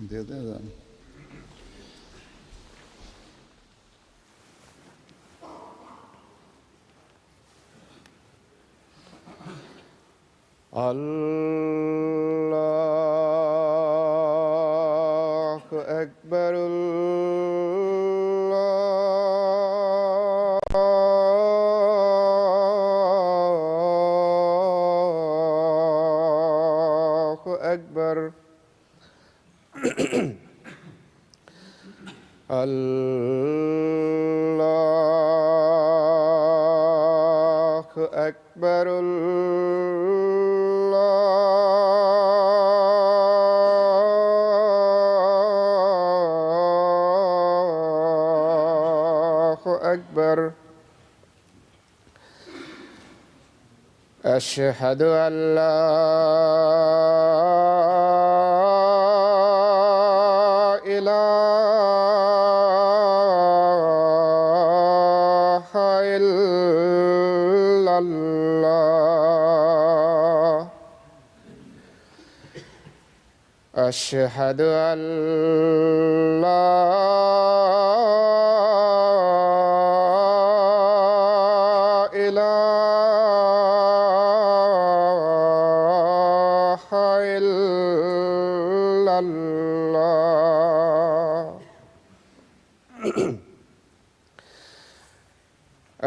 दे दे अजान। अल्लाहु अकबर अल्लाहु अकबर अल्लाहु अकबर أكبر أشهد أن لا إله إلا الله أشهد أن لا إله إلا الله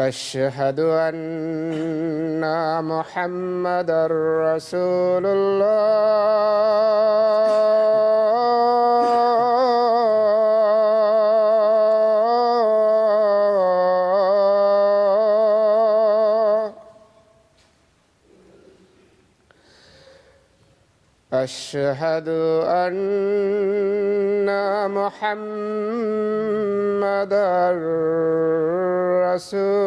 أشهد أن محمدًا رسول الله أشهد أن محمدًا رسول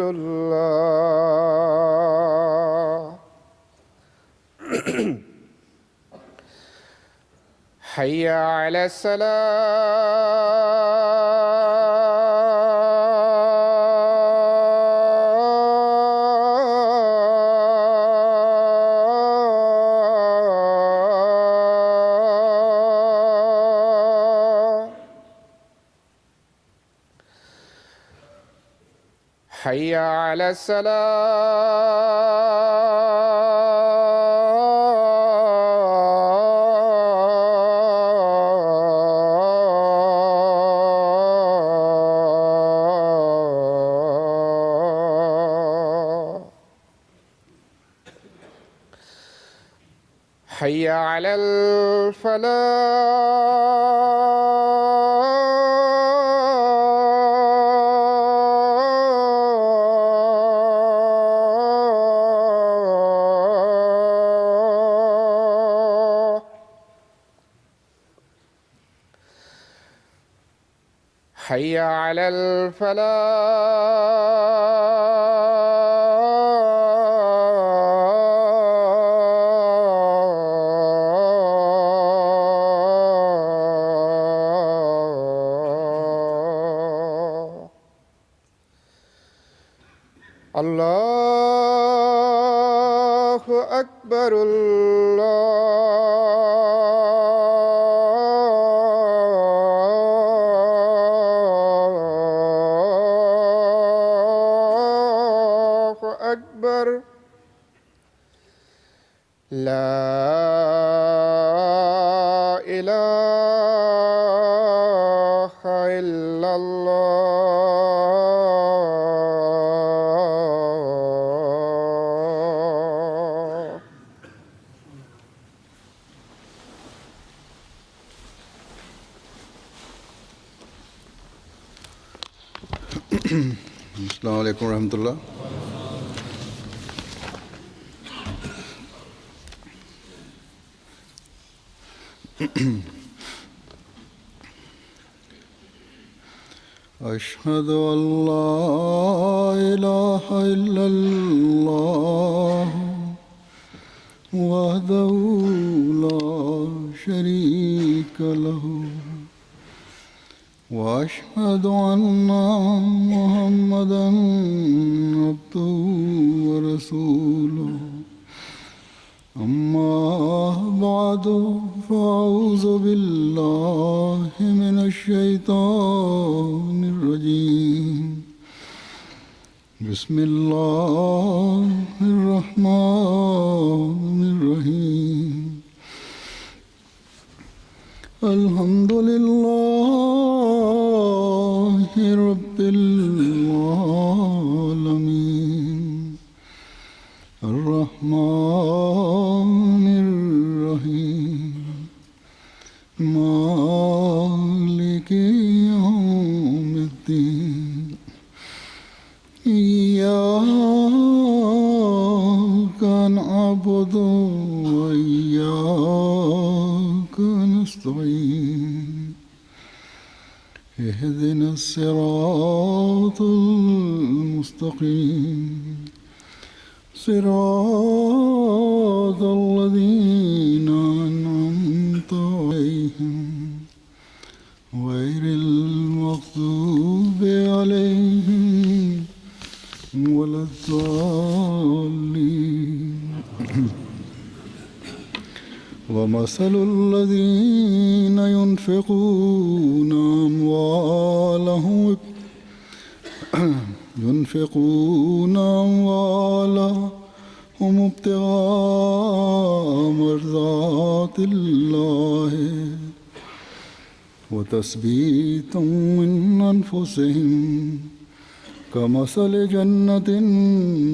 الله حي على حي على الصلاة حي على الفلاح حي على الفلاح الله أكبر الله أكبر لا إله إلا الله अस्सलामु अलैकुम रहमतुल्लाह। أشهد أن لا إله إلا الله وحده لا شريك له وأشهد أن محمدًا عبده ورسوله أما بعد فأعوذ بالله من الشيطان الرجيم بسم الله الرحمن الرحيم الحمد لله رب العالمين الرحمن الرحيم مالك يوم الدين إياك نعبد وإياك نستعين اهدنا الصراط المستقيم صراط الذين أنعمت عليهم غير المغضوب عليهم ولا الضالين ومثل الذين ينفقون أموالهم ابتغاء مرضات الله وتثبيتا من أنفسهم كمثل جنة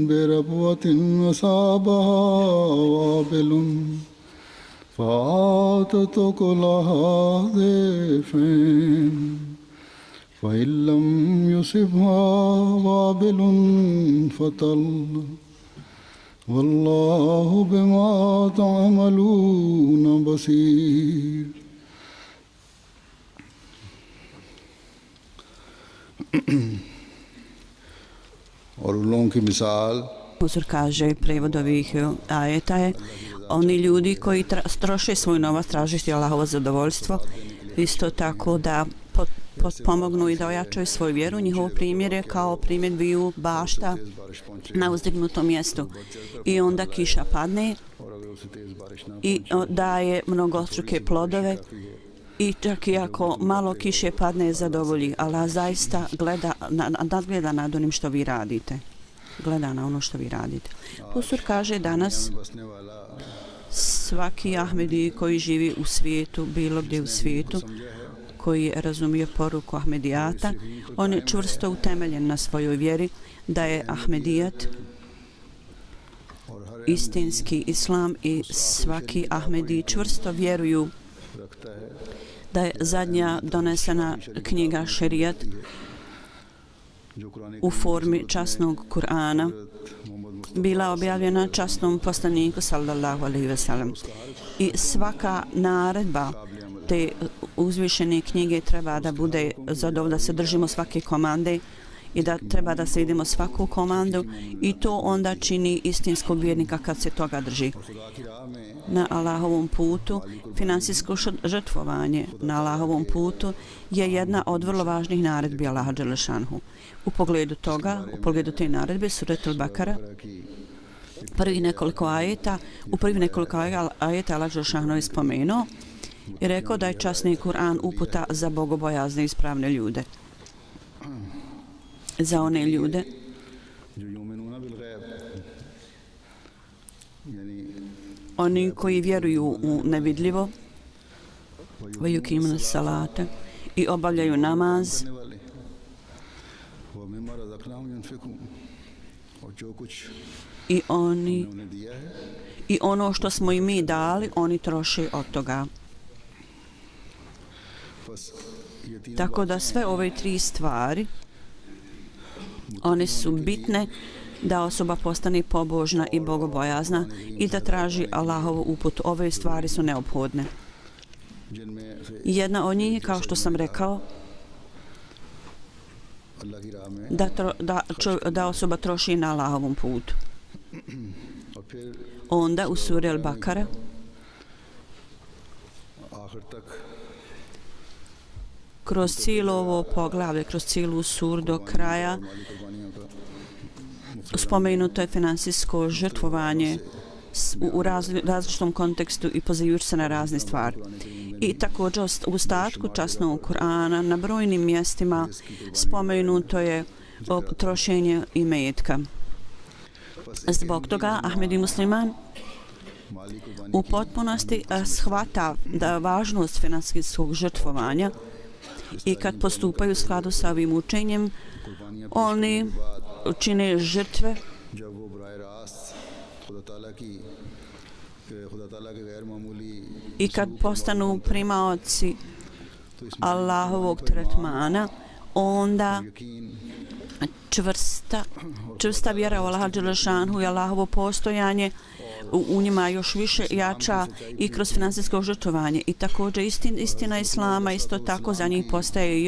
بربوة أصابها وابل فآتت أكلها ضعفين فإن لم يصبها وابل فطل والله بما تعملون بصير और उन लोगों की मिसाल Uzor kaže, prevod ovih ajeta je, oni ljudi koji troše svoj novac tražiti Allahovo zadovoljstvo, isto tako da pomognu i da ojačaju svoju vjeru. Njihov primjer je kao primjer dviju bašta na uzdignutom mjestu. I onda kiša padne i daje mnogostruke plodove i čak i ako malo kiše padne zadovolji. Allah zaista nadgleda nad onim što vi radite. Gleda na ono što vi radite. Husur kaže danas svaki Ahmedi koji živi u svijetu, bilo gdje u svijetu, koji je razumio poruku Ahmedijata, on je čvrsto utemeljen na svojoj vjeri da je Ahmedijat istinski islam i svaki Ahmedi čvrsto vjeruju da je zadnja donesena knjiga šerijat u formi časnog Kur'ana bila objavljena časnom poslaniku sallallahu alejhi ve sellem. I svaka naredba te uzvišene knjige treba da bude zadovoljna, da se držimo svake komande i da treba da slijedimo svaku komandu i to onda čini istinskog vjernika kad se toga drži. Na Allahovom putu, finansijsko žrtvovanje na Allahovom putu je jedna od vrlo važnih naredbi Allaha dželešanhu. U pogledu toga, u pogledu te naredbe, Surat al-Bakara, u prvih nekoliko ajeta Allah dželešanhu je spomenuo i rekao da je časni Kur'an uputa za bogobojazne i ispravne ljude. Za one ljude oni koji vjeruju u nevidljivo vajukimuna salate i obavljaju namaz i ono što smo i mi dali oni troše od toga. Tako da sve ove tri stvari one su bitne da osoba postane pobožna i bogobojazna i da traži Allahovu uputu. Ove stvari su neophodne. Jedna od njih je, kao što sam rekao, da osoba troši na Allahovom putu. Onda u suri al-Bakara kroz cijelo ovo poglavlje, kroz cijelu suru do kraja spomenuto je finansijsko žrtvovanje u različitom kontekstu i pozivajući se na razne stvari. I također u ostatku časnog Kur'ana na brojnim mjestima spomenuto je o trošenju imetka. Zbog toga Ahmedi musliman u potpunosti shvata da važnost financijskog žrtvovanja i kad postupaju u skladu sa ovim učenjem, oni čine žrtve i kad postanu primaoci Allahovog tretmana, onda čvrsta vjera u Allaha dželešanhu i Allahovo postojanje u njima još više jača i kroz financijsko žrtvovanje. I također istina Islama isto tako za njih postaje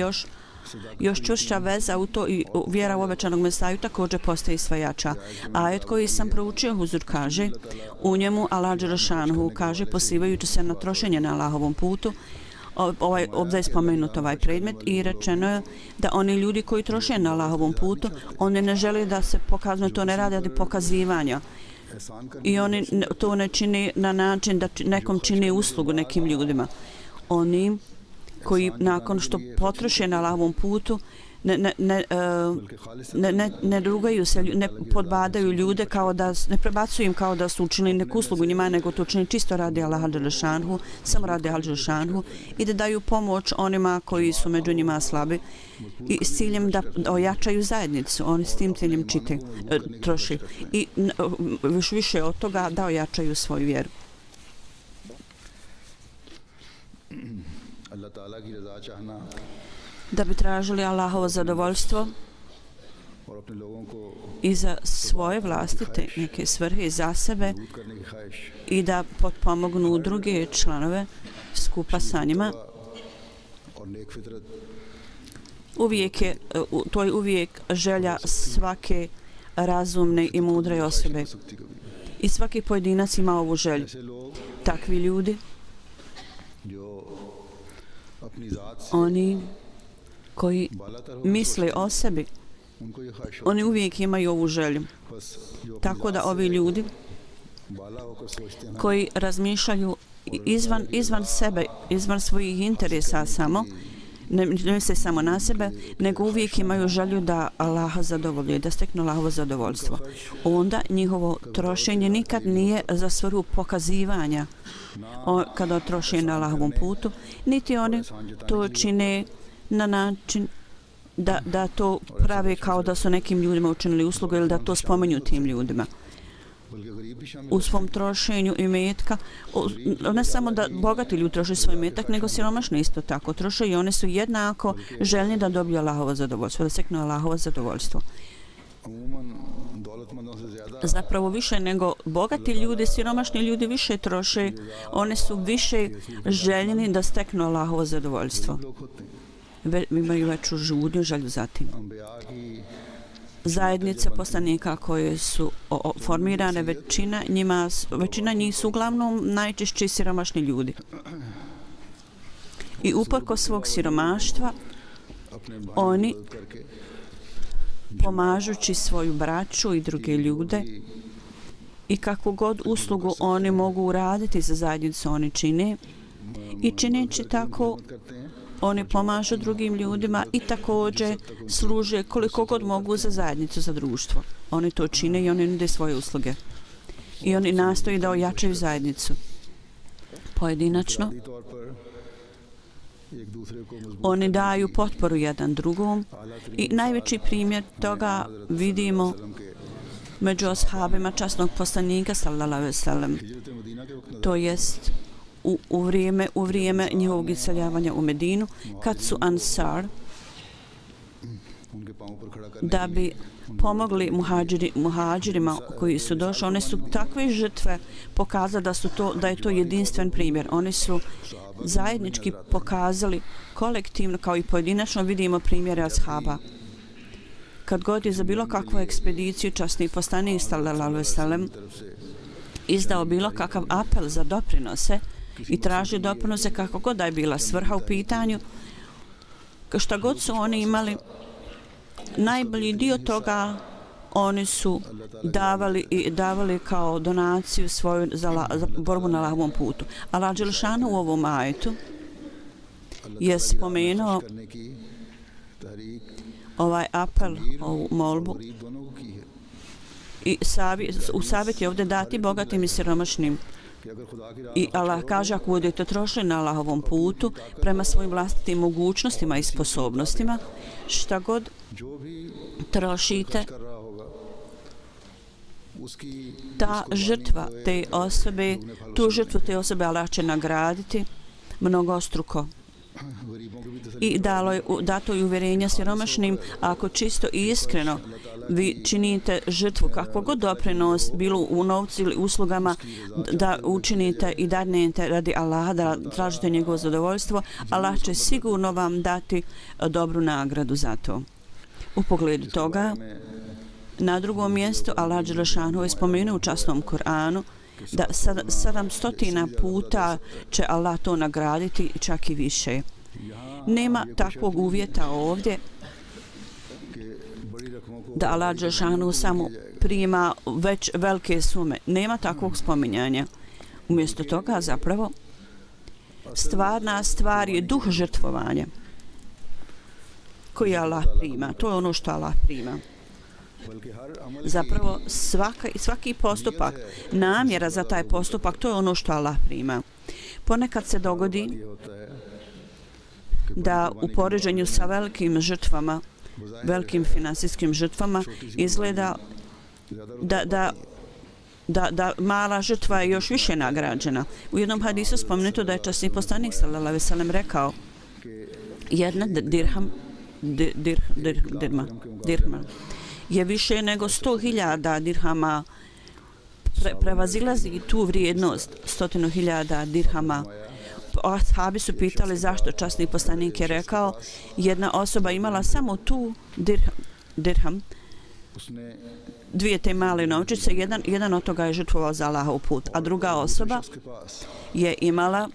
još čvršća veza u to i vjera u obećanog Mesaju također postaje sve jača. Ajet koji sam proučio, Huzur kaže, u njemu Allah dželešanhu kaže, pozivajući se na trošenje na Allahovom putu, ovdje je spomenut ovaj predmet i rečeno je da oni ljudi koji troše na Allahovom putu, oni ne žele da se pokazuju, to ne rade radi pokazivanja. I oni to ne čine na način da nekom čine uslugu nekim ljudima. Oni koji nakon što potroše na Allahovom putu ne drugaju se, ne podbadaju ljude kao da, ne prebacuju im kao da su učinili neku uslugu njima, nego to čini čisto radi Allaha dželešanhu, samo radi Allaha dželešanhu i da daju pomoć onima koji su među njima slabi i s ciljem da ojačaju zajednicu. Oni s tim ciljem troši i još više od toga da ojačaju svoju vjeru. Da bi tražili Allahovo zadovoljstvo i za svoje vlastite neke svrhe i za sebe i da potpomognu druge članove skupa sa njima. To je uvijek želja svake razumne i mudre osobe. I svaki pojedinac ima ovu želju. Takvi ljudi, oni koji misle o sebi, oni uvijek imaju ovu želju. Tako da ovi ljudi koji razmišljaju izvan sebe, izvan svojih interesa samo, ne misle samo na sebe, nego uvijek imaju želju da Allaha zadovolje, da steknu Allahovo zadovoljstvo. Onda njihovo trošenje nikad nije za svrhu pokazivanja kada troše na Allahovom putu, niti oni to čine na način da to prave kao da su nekim ljudima učinili uslugu ili da to spomenju tim ljudima. U svom trošenju imetka, ne samo da bogati ljudi troše svoj imetak, nego siromašni isto tako troše i oni su jednako željni da dobiju Allahovo zadovoljstvo, da steknu Allahovo zadovoljstvo. Zapravo više nego bogati ljudi, siromašni ljudi više troše, oni su više željni da steknu Allahovo zadovoljstvo. Imaju veću žudnju želju za tim. Zajednice poslanika koje su formirane, većina njih su uglavnom najčešće siromašni ljudi. I uprkos svog siromaštva, oni pomažući svoju braću i druge ljude i kakvu god uslugu oni mogu uraditi za zajednicu, oni čine i čineći tako oni pomažu drugim ljudima i također služe koliko god mogu za zajednicu, za društvo. Oni to čine i oni nude svoje usluge. I oni nastoji da ojačaju zajednicu. Pojedinačno, oni daju potporu jedan drugom i najveći primjer toga vidimo među ashabima časnog poslanika sallallahu alejhi ve sellem. To jest u vrijeme njihovog iseljavanja u Medinu, kad su Ansar, da bi pomogli muhađirima koji su došli, one su takve žrtve pokazali da je to jedinstven primjer. Oni su zajednički pokazali kolektivno kao i pojedinačno vidimo primjere ashaba. Kad god je za bilo kakvu ekspediciju časni poslanik sallallahu alejhi ve sellem izdao bilo kakav apel za doprinose i tražio doprinose kako god da je bila svrha u pitanju, šta god su oni imali, najbolji dio toga oni su davali kao donaciju svoju za borbu na Allahovom putu. Allah dželešanu u ovom ajetu je spomenuo ovaj apel, ovu molbu i u savjet je ovdje dati bogatim i siromašnim. I Allah kaže, ako budete trošili na Allahovom putu prema svojim vlastitim mogućnostima i sposobnostima, šta god trošite, ta žrtva te osobe, tu žrtvu te osobe Allah će nagraditi mnogostruko. I dato je uvjerenja siromašnim, ako čisto i iskreno vi činite žrtvu, kakvo god doprinos, bilo u novcu ili uslugama, da učinite i dadnete radi Allaha, da tražite njegovo zadovoljstvo, Allah će sigurno vam dati dobru nagradu za to. U pogledu toga, na drugom mjestu Allah dželešanu je spomenuo u časnom Kur'anu da 700 puta će Allah to nagraditi, čak i više. Nema takvog uvjeta ovdje da Allah dželešanu samo prima već velike sume. Nema takvog spominjanja. Umjesto toga zapravo stvarna stvar je duh žrtvovanja koji Allah prima. To je ono što Allah prima. Zapravo svaki postupak, namjera za taj postupak, to je ono što Allah prima. Ponekad se dogodi da u poređenju sa velikim žrtvama, velikim finansijskim žrtvama, izgleda da mala žrtva je još više nagrađena. U jednom hadisu spomenuto da je časni poslanik sallallahu alejhi ve sellem rekao jedna dirham je više nego 100.000 dirhama, prevazilazi tu vrijednost 100.000 dirhama. Ashabi su pitali zašto. Časni poslanik je rekao, jedna osoba imala samo tu dirham, dvije te male novčice, jedan od toga je žrtvovao za Allahov put, a druga osoba je imala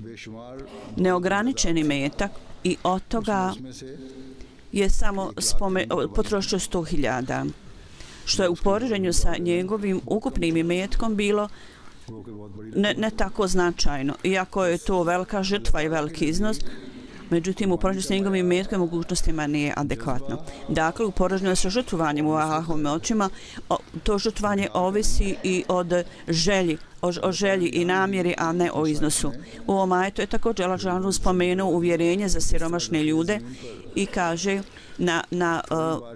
neograničeni metak i od toga je samo potrošio 100.000, što je u poređenju sa njegovim ukupnim imetkom bilo ne tako značajno. Iako je to velika žrtva i veliki iznos, međutim u poređenju sa njegovim imetkom i mogućnostima nije adekvatno. Dakle, u poređenju sa žrtvovanjem u Allahovim očima, to žrtvovanje ovisi i od želji, o želji i namjeri, a ne o iznosu. U ovom ajetu je također Allah dželešanu spomenuo uvjerenje za siromašne ljude i kaže na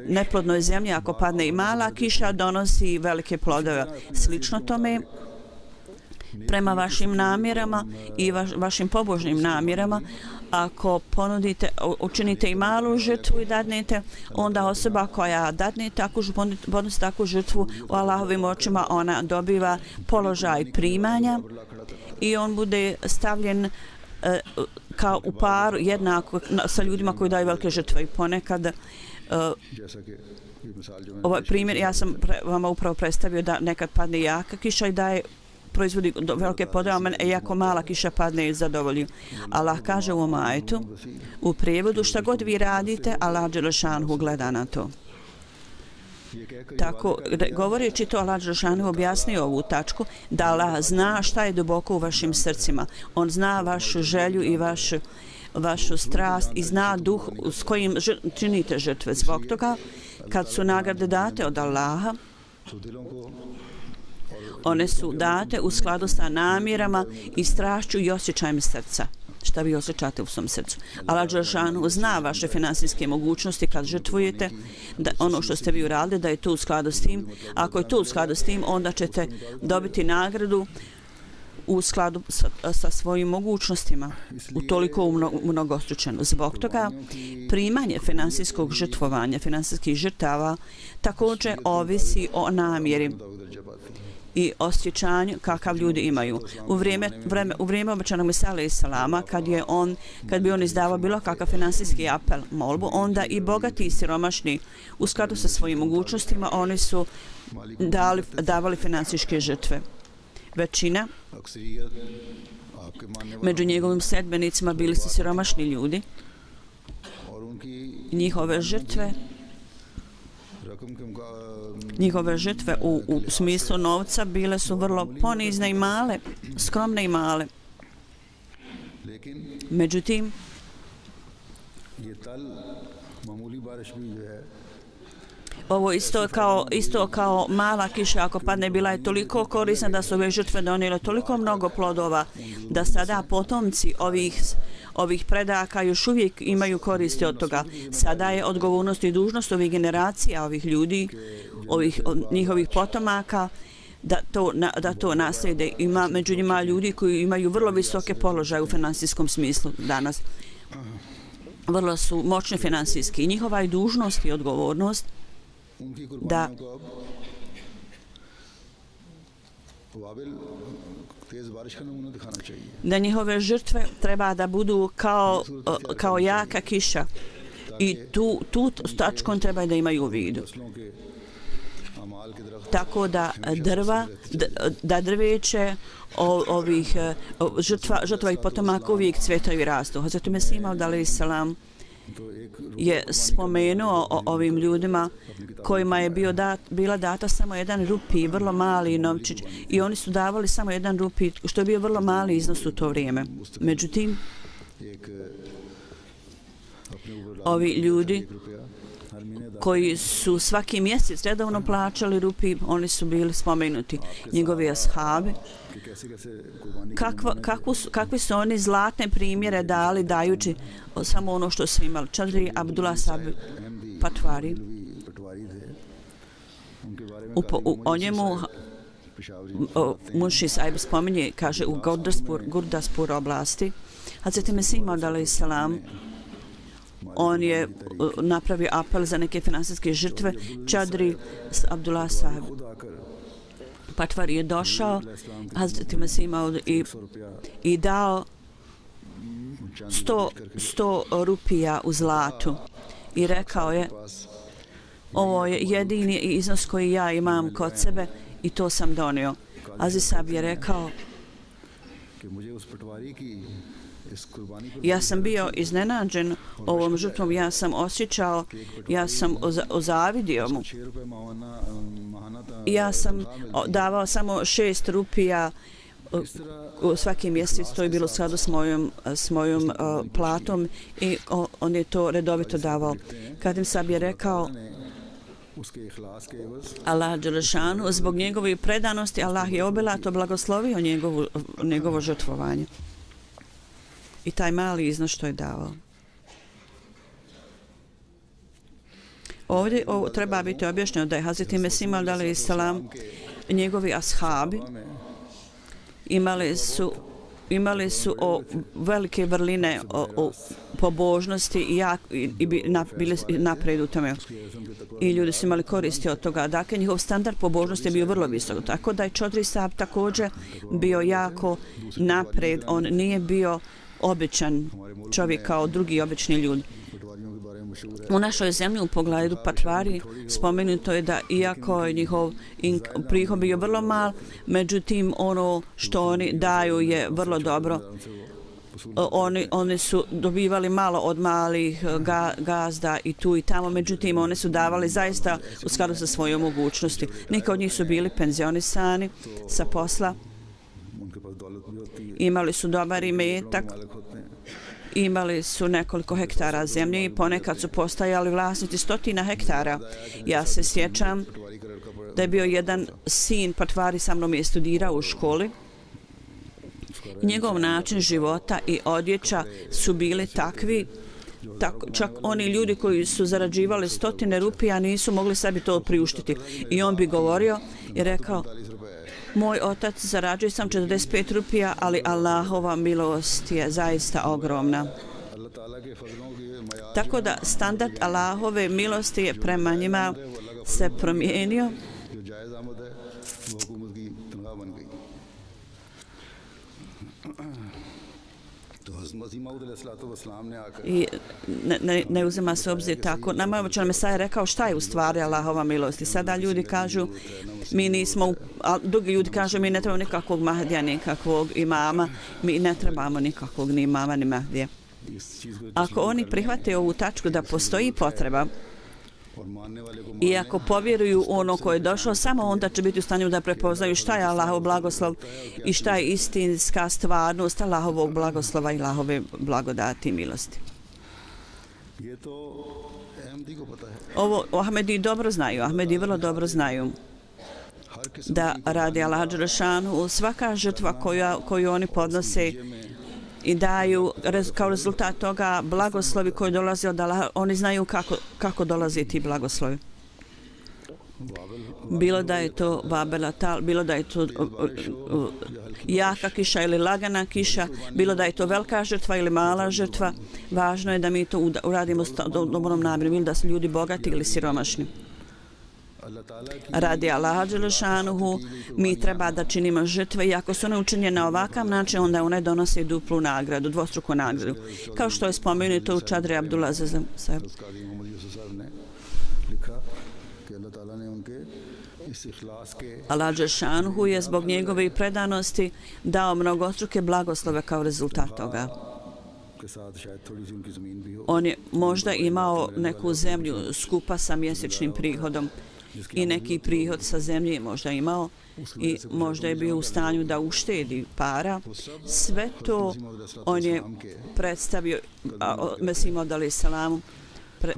neplodnoj zemlji ako padne i mala kiša donosi velike plodove. Slično tome prema vašim namjerama i vašim pobožnim namjerama, ako učinite i malu žrtvu i dadnete, onda osoba koja dadne podnosi takvu žrtvu u Allahovim očima, ona dobiva položaj primanja i on bude stavljen kao u paru jednako sa ljudima koji daju velike žrtve. I ponekad ovaj primjer ja sam vama upravo predstavio da nekad padne jaka kiša i daje proizvodi velike plodove, a jako mala kiša padne i zadovolji. Allah kaže u ovom ajetu, u prijevodu, šta god vi radite, Allah dželešanu gleda na to. Tako, govoreći to, Allah dželešanu objasnio ovu tačku, da Allah zna šta je duboko u vašim srcima. On zna vašu želju i vašu strast i zna duh s kojim činite žrtve. Zbog toga, kad su nagrade date od Allaha, one su date u skladu sa namjerama i strašću i osjećajem srca. Šta vi osjećate u svom srcu? Allah dželešanu zna vaše finansijske mogućnosti kad žrtvujete, da ono što ste vi uradili, da je to u skladu s tim. Ako je to u skladu s tim, onda ćete dobiti nagradu u skladu sa svojim mogućnostima, utoliko mnogostručeno. Zbog toga primanje finansijskog žrtvovanja, finansijskih žrtava također ovisi o namjeri i osjećanju kakav ljudi imaju. U vrijeme obećanog Mesija alejhi selama, kad bi on izdavao bilo kakav finansijski apel, molbu, onda i bogati i siromašni u skladu sa svojim mogućnostima oni su davali finansijske žrtve. Većina među njegovim sledbenicima bili su siromašni ljudi. Njihove žrtve Njihove žrtve u smislu novca bile su vrlo ponizne i male, skromne i male. Međutim, ovo isto kao mala kiša, ako padne, bila je toliko korisna da su ove žrtve donijele toliko mnogo plodova, da sada potomci ovih predaka još uvijek imaju koristi od toga. Sada je odgovornost i dužnost ovih generacija, ovih ljudi, njihovih potomaka, da to naslijede. Među njima ljudi koji imaju vrlo visoke položaje u finansijskom smislu danas. Vrlo su moćni finansijski. Njihova je dužnost i odgovornost da njihove žrtve treba da budu kao jaka kiša i tu tačkom treba da imaju u vidu. Tako da drveće ovih žrtva i potomaka uvijek cvjetaju i rastu. Hazret Mesih Maud alejhi selam je spomenuo o ovim ljudima kojima je bila data samo 1 rupi, vrlo mali novčić, i oni su davali samo 1 rupi, što je bio vrlo mali iznos u to vrijeme. Međutim, ovi ljudi koji su svaki mjesec redovno plaćali rupi, oni su bili spomenuti. Njegovi ashabi, kakve su oni zlatne primjere dali dajući samo ono što su imali. Čadri Abdullah Sahab Patvari, o njemu Munši Saib spominje, kaže, u Gurdaspur oblasti, Hazret Mesih Maud alejhi selam, on je napravio apel za neke finansijske žrtve. Čadri Abdullah Sahab Patvari je došao Hazret Mesih Maud i dao 100 rupija u zlatu i rekao je, ovo je jedini iznos koji ja imam kod sebe i to sam donio. Aziz Sahab je rekao, ja sam bio iznenađen ovom žrtvom, ja sam osjećao, ja sam ozavidio mu. Ja sam davao samo 6 rupija u svaki mjesec, to je bilo u skladu s mojom platom i on je to redovito davao. Kadim Sahab je rekao, Allah dželešanu, zbog njegove predanosti, Allah je obilato blagoslovio njegovo žrtvovanje i taj mali iznos što je davao. Ovdje treba biti objašnjeno da je Hazret Mesih Maud alejhi selam, njegovi ashabi imali su velike vrline o pobožnosti i bili napred u tome. I ljudi su imali koristi od toga. Dakle, njihov standard pobožnosti je bio vrlo visok. Tako da je Čodri Sahab također bio jako napred. On nije bio običan čovjek kao drugi obični ljudi. U našoj zemlji u pogledu Patvari spomenuto je da iako je njihov prihod bio vrlo mal, međutim ono što oni daju je vrlo dobro. Oni su dobivali malo od malih gazda i tu i tamo, međutim oni su davali zaista u skladu sa svojom mogućnosti. Neki od njih su bili penzionisani sa posla, imali su dobar imetak, imali su nekoliko hektara zemlje i ponekad su postajali vlasnici 100 hektara. Ja se sjećam da je bio jedan sin Patvari sa mnom je studirao u školi. Njegov način života i odjeća su bili takvi, čak oni ljudi koji su zarađivali 100 rupija nisu mogli sebi to priuštiti. I on bi govorio i rekao, moj otac zarađuje sam 45 rupija, ali Allahova milost je zaista ogromna. Tako da standard Allahove milosti je prema njima se promijenio. I ne uzima se obzir tako. Nama je Mesija rekao šta je u stvari Allahova milost. I sada ljudi kažu, mi nismo, a drugi ljudi kažu, mi ne trebamo nikakvog Mahdija, nikakvog imama, mi ne trebamo nikakvog ni imama, ni Mahdija. Ako oni prihvate ovu tačku da postoji potreba I ako povjeruju ono koje je došlo, samo onda će biti u stanju da prepoznaju šta je Allahov blagoslov i šta je istinska stvarnost Allahovog blagoslova i Allahove blagodati i milosti. Ovo Ahmedi dobro znaju, Ahmedi vrlo dobro znaju da radi Allah dželešanu svaka žrtva koju oni podnose i daju kao rezultat toga blagoslovi koji dolaze od Allaha, oni znaju kako dolaze ti blagoslovi. Bilo da je to Babel Tal, bilo da je to jaka kiša ili lagana kiša, bilo da je to velika žrtva ili mala žrtva, važno je da mi to uradimo s dobrom namjerom, ili da su ljudi bogati ili siromašni. Radi Allaha dželešanuhu mi treba da činimo žrtve i ako su one učinjene na ovakav način, onda one donose duplu nagradu, dvostruku nagradu. Kao što je spomenuto u Čadri Abdulaziz sahib. Allah dželešanuhu je zbog njegove predanosti dao mnogostruke blagoslove kao rezultat toga. On je možda imao neku zemlju skupa sa mjesečnim prihodom i neki prihod sa zemlje je možda imao i možda je bio u stanju da uštedi para. Sve to on je predstavio Mesih Maud alejhi selamu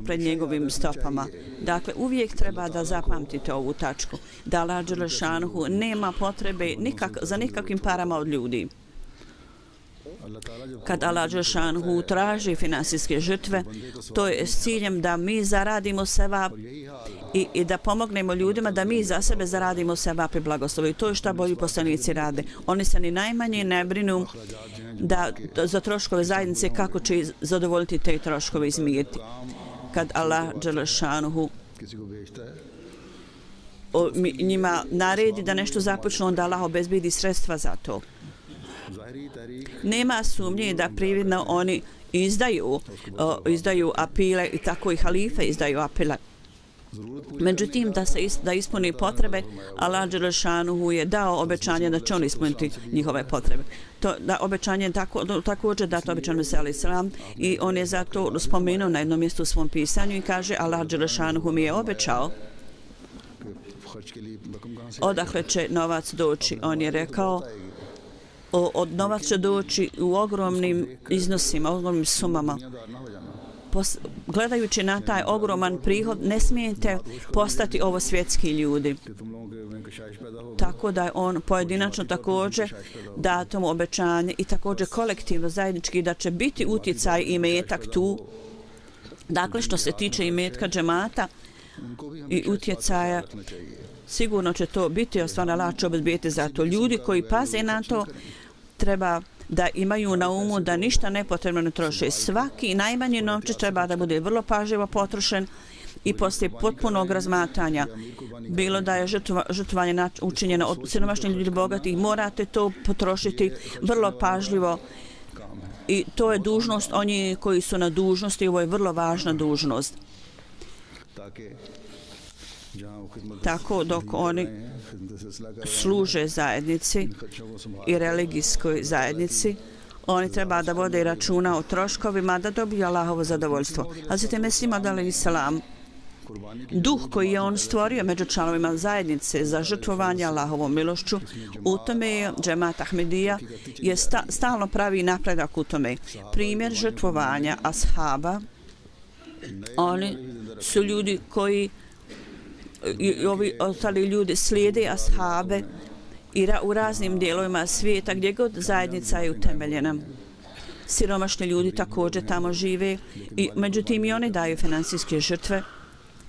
pred njegovim stopama. Dakle, uvijek treba da zapamtite ovu tačku, da Allah dželešanuhu nema potrebe za nikakvim parama od ljudi. Kad Allah dželešanuhu traži finansijske žrtve, to je s ciljem da mi zaradimo sevap i da pomognemo ljudima da mi za sebe zaradimo sevap i blagoslovi. I to je šta Božji poslanici rade. Oni se ni najmanje ne brinu za troškove zajednice, kako će zadovoljiti te troškove izmiriti. Kad Allah dželešanuhu njima naredi da nešto započnu, onda Allah obezbedi sredstva za to. Nema sumnje da prividno oni izdaju apile i tako i halife izdaju apile. Međutim, da ispuni potrebe, Allah dželešanuhu je dao obećanje da će on ispuniti njihove potrebe. Obećanje je također dato obećanje Mesih alejhi selam i on je zato spomenuo na jednom mjestu u svom pisanju i kaže Allah dželešanuhu mi je obećao odakle će novac doći. On je rekao od novac će doći u ogromnim iznosima, ogromnim sumama. Gledajući na taj ogroman prihod, ne smijete postati ovo svjetski ljudi. Tako da je on pojedinačno također da tomu obećanje i također kolektivno, zajednički, da će biti utjecaj i metak tu. Dakle, što se tiče i metka džemata i utjecaja, sigurno će to biti ostvarno Allah će obezbijeti za to. Ljudi koji paze na to treba da imaju na umu da ništa nepotrebno ne troše. Svaki najmanji novčić treba da bude vrlo pažljivo potrošen i poslije potpunog razmatanja. Bilo da je žrtvovanje učinjeno od siromašnih ljudi bogatih, morate to potrošiti vrlo pažljivo i to je dužnost oni koji su na dužnosti. Ovo je vrlo važna dužnost. Tako dok oni služe zajednici i religijskoj zajednici, oni treba da vode računa o troškovima da dobiju Allahovo zadovoljstvo. Hazreti Mesih Maud alejhi selam, duh koji je on stvorio među članovima zajednice za žrtvovanje Allahovom milošću, u tome je džemat Ahmedija je stalno pravi napredak u tome. Primjer žrtvovanja ashaba, oni su ljudi koji i ovi ostali ljudi slijede ashabe i u raznim dijelovima svijeta gdje god zajednica je utemeljena. Siromašni ljudi također tamo žive i međutim i oni daju finansijske žrtve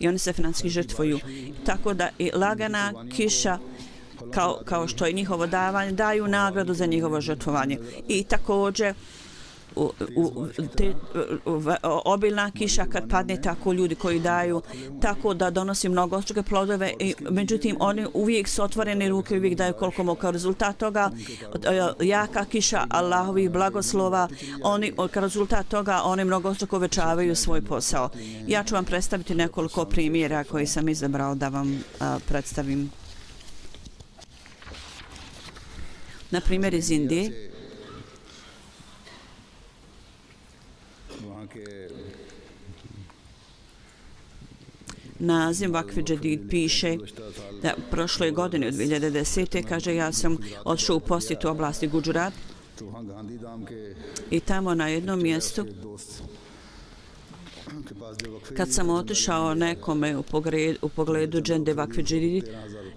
i oni se finansijski žrtvuju. Tako da i lagana kiša kao što je njihovo davanje daju nagradu za njihovo žrtvovanje. I također obilna kiša kad padne, tako ljudi koji daju, tako da donosi mnogostruke plodove i međutim oni uvijek su otvorene ruke, uvijek daju koliko mogu. Kao rezultat toga jaka kiša Allahovih blagoslova, oni kao rezultat toga oni mnogostruko uvećavaju svoj posao. Ja ću vam predstaviti nekoliko primjera koji sam izabrao da vam predstavim. Na primjer iz Indije. naziv Vakfe Džedid piše da prošle godine od 2010. kaže ja sam odšao u posjetu oblasti Guđerat i tamo na jednom mjestu kad sam otišao nekome u pogledu džende Vakfe Džedid,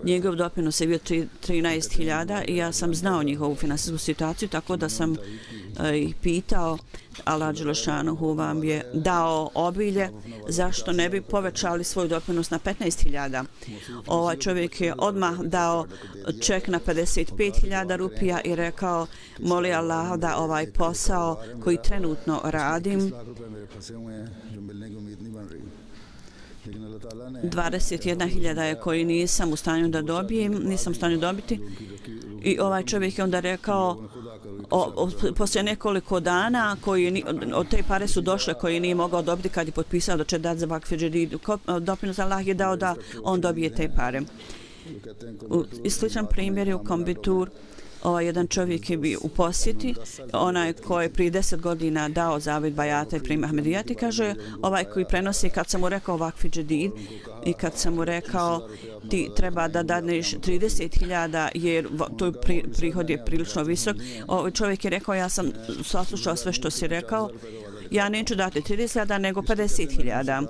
njegov doprinos je bio 13.000 i ja sam znao njihovu finansijsku situaciju, tako da sam ih pitao, Allah Đelešanuhu vam je dao obilje, zašto ne bi povećali svoj doprinos na 15.000? Ovaj čovjek je odmah dao ček na 55.000 rupija i rekao, moli Allah da ovaj posao koji trenutno radim 21.000 je koji nisam u stanju da dobijem, nisam u stanju dobiti. I ovaj čovjek je onda rekao, poslije nekoliko dana od te pare su došle koje nije mogao dobiti kad je potpisao da će dati za Vakfe Džedid. Doprinos Allah je dao da on dobije te pare. I sličan primjer je u Kombitur. Jedan čovjek je bio u posjeti, onaj koji je prije 10 godina dao zavet bajata i prima Ahmedijat i kaže, ovaj koji prenosi, kad sam mu rekao Vakfe Džedid i kad sam mu rekao ti treba da dadneš 30.000 jer to prihod je prilično visok, ovaj čovjek je rekao ja sam saslušao sve što si rekao, ja neću dati 30.000 nego 50.000.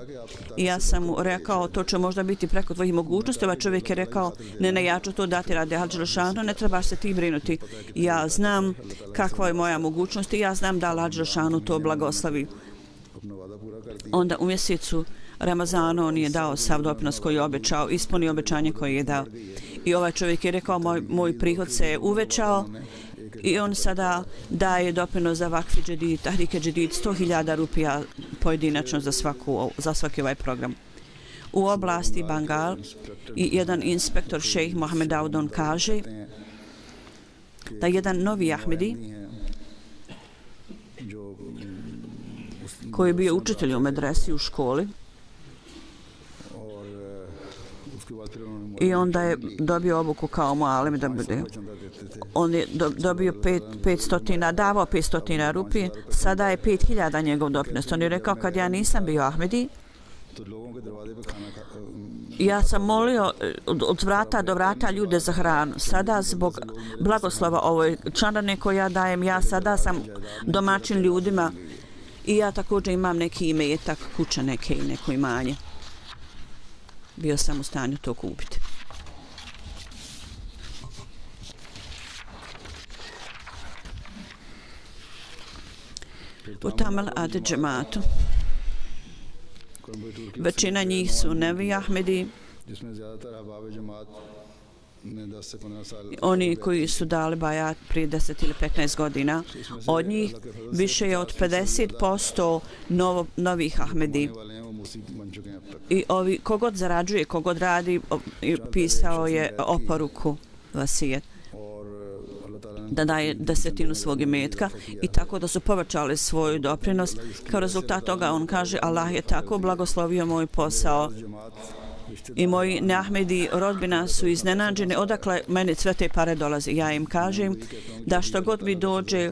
I ja sam mu rekao to će možda biti preko tvojih mogućnosti. Ovaj čovjek je rekao ne, ja ću to dati radi Allah Đelešanu, ne trebaš se ti brinuti. Ja znam kakva je moja mogućnost i ja znam da Allah Đelešanu to blagoslovi. Onda u mjesecu Ramazanu on je dao sav doprinos koji je obećao, ispunio obećanje koje je dao. I ovaj čovjek je rekao moj prihod se je uvećao i on sada daje doprinos za Vakfe Džedid, Tahrike Džedid 100.000 rupija pojedinačno za svaki ovaj program. U oblasti Bengal i jedan inspektor šejh Mohamed Audon kaže da jedan novi Ahmedi koji je bio učitelj u medresi u školi i onda je dobio obuku kao mualim da bude. On je dobio 500, davao 500 rupije, sada je 5.000 njegov doprinos. On je rekao kad ja nisam bio Ahmedi, ja sam molio od vrata do vrata ljude za hranu. Sada zbog blagoslova ovoj članarine koju ja dajem, ja sada sam domaćin ljudima i ja također imam neki imetak, kuća neke i neko imanje. Bio sam u stanju to kupiti. U Tamal Ade džematu većina njih su nevi Ahmedi, oni koji su dali bajat prije 10 ili 15 godina. Od njih više je od 50% novih Ahmedi. I ovi, kogod zarađuje, kogod radi, pisao je oporuku vasijet da daje 10% svog imetka i tako da su povećali svoj doprinos. Kao rezultat toga on kaže Allah je tako blagoslovio moj posao i moji neahmedi rodbina su iznenađeni odakle meni sve te pare dolaze. Ja im kažem da što god mi dođe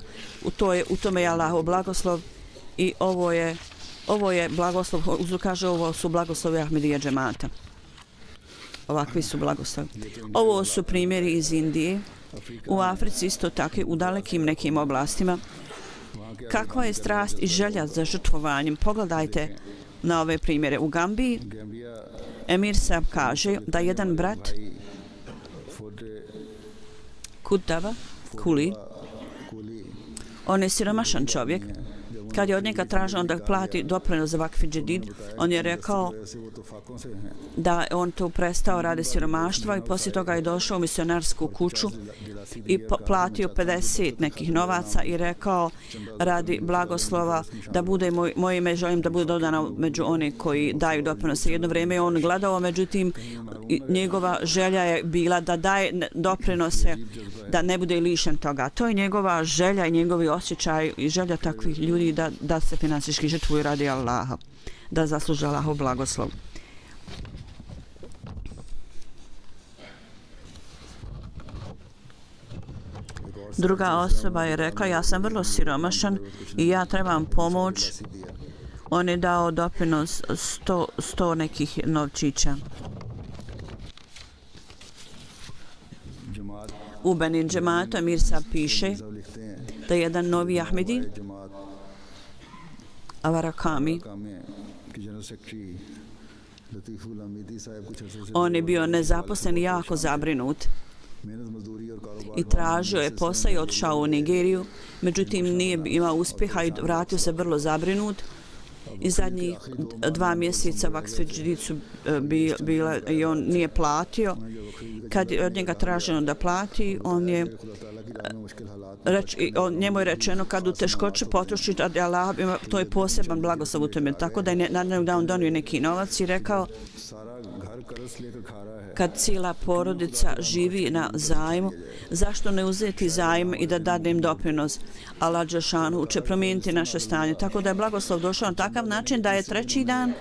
u tome je Allahov blagoslov i ovo je blagoslov, kaže ovo su blagoslovi Ahmedija džemata. Ovakvi su blagoslovi. Ovo su primjeri iz Indije. U Africi isto tako u dalekim nekim oblastima. Kakva je strast i želja za žrtvovanjem? Pogledajte na ove primjere. U Gambiji Emir Sahab kaže da jedan brat Kudava, Kuli, on je siromašan čovjek. Kad je od njega traženo da plati doprinos za Vakfe Džedid, on je rekao da on to prestao radi siromaštva i poslije toga je došao u misionarsku kuću i platio 50 nekih novaca i rekao radi blagoslova da bude moje ime želim da bude dodano među one koji daju doprinose. Jedno vrijeme je on gledao, međutim njegova želja je bila da daje doprinose, da ne bude lišen toga. To je njegova želja i njegovi osjećaj i želja takvih ljudi da se finansijski žrtvuju radi Allaha, da zasluže Allahov blagoslov. Druga osoba je rekla ja sam vrlo siromašan i ja trebam pomoć On je dao doprinos 100 nekih novčića. U Benin džematu Amir Sab piše da jedan novi Ahmedi, Avarakami, on je bio nezaposlen i jako zabrinut i tražio je posao i otišao u Nigeriju, međutim nije imao uspjeha i vratio se vrlo zabrinut. I zadnjih 2 mjeseca Vaksveđidit su bila i on nije platio. Kad je od njega traženo da plati, njemu je rečeno kad u teškoći potroši radi Allah, to je poseban blagoslov u tome. Tako da je naravno da on donio neki novac i rekao kad cijela porodica živi na zajmu, zašto ne uzeti zajm i da dadem doprinos? Allah dželešanu će promijeniti naše stanje. Tako da je blagoslov došao na takav način da je 3. dan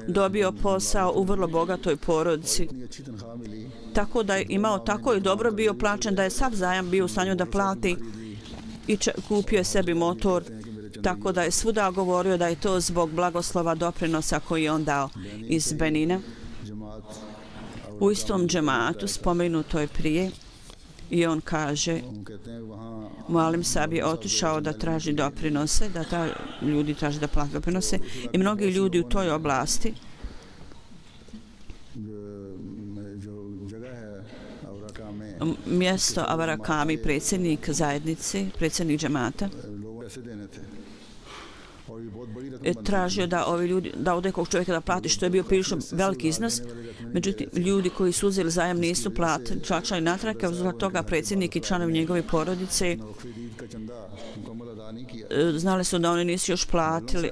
dobio posao u vrlo bogatoj porodici. Tako da je imao tako i dobro bio plaćen da je sav zajam bio u stanju da plati i kupio je sebi motor. Tako da je svuda govorio da je to zbog blagoslova doprinosa koji je on dao iz Benina. U istom džematu spomenuto je prije i on kaže Mualim Sab je otišao da traži doprinose, ljudi traži da plati doprinose i mnogi ljudi u toj oblasti mjesto Avarakami, predsjednik zajednice, predsjednik džemata, tražio da ovi ljudi, da od nekog čovjeka da plati, što je bio prilično veliki iznos. Međutim, ljudi koji su uzeli zajam nisu plaćali natrag, zbog toga predsjednik i članovi njegove porodice znali su da oni nisu još platili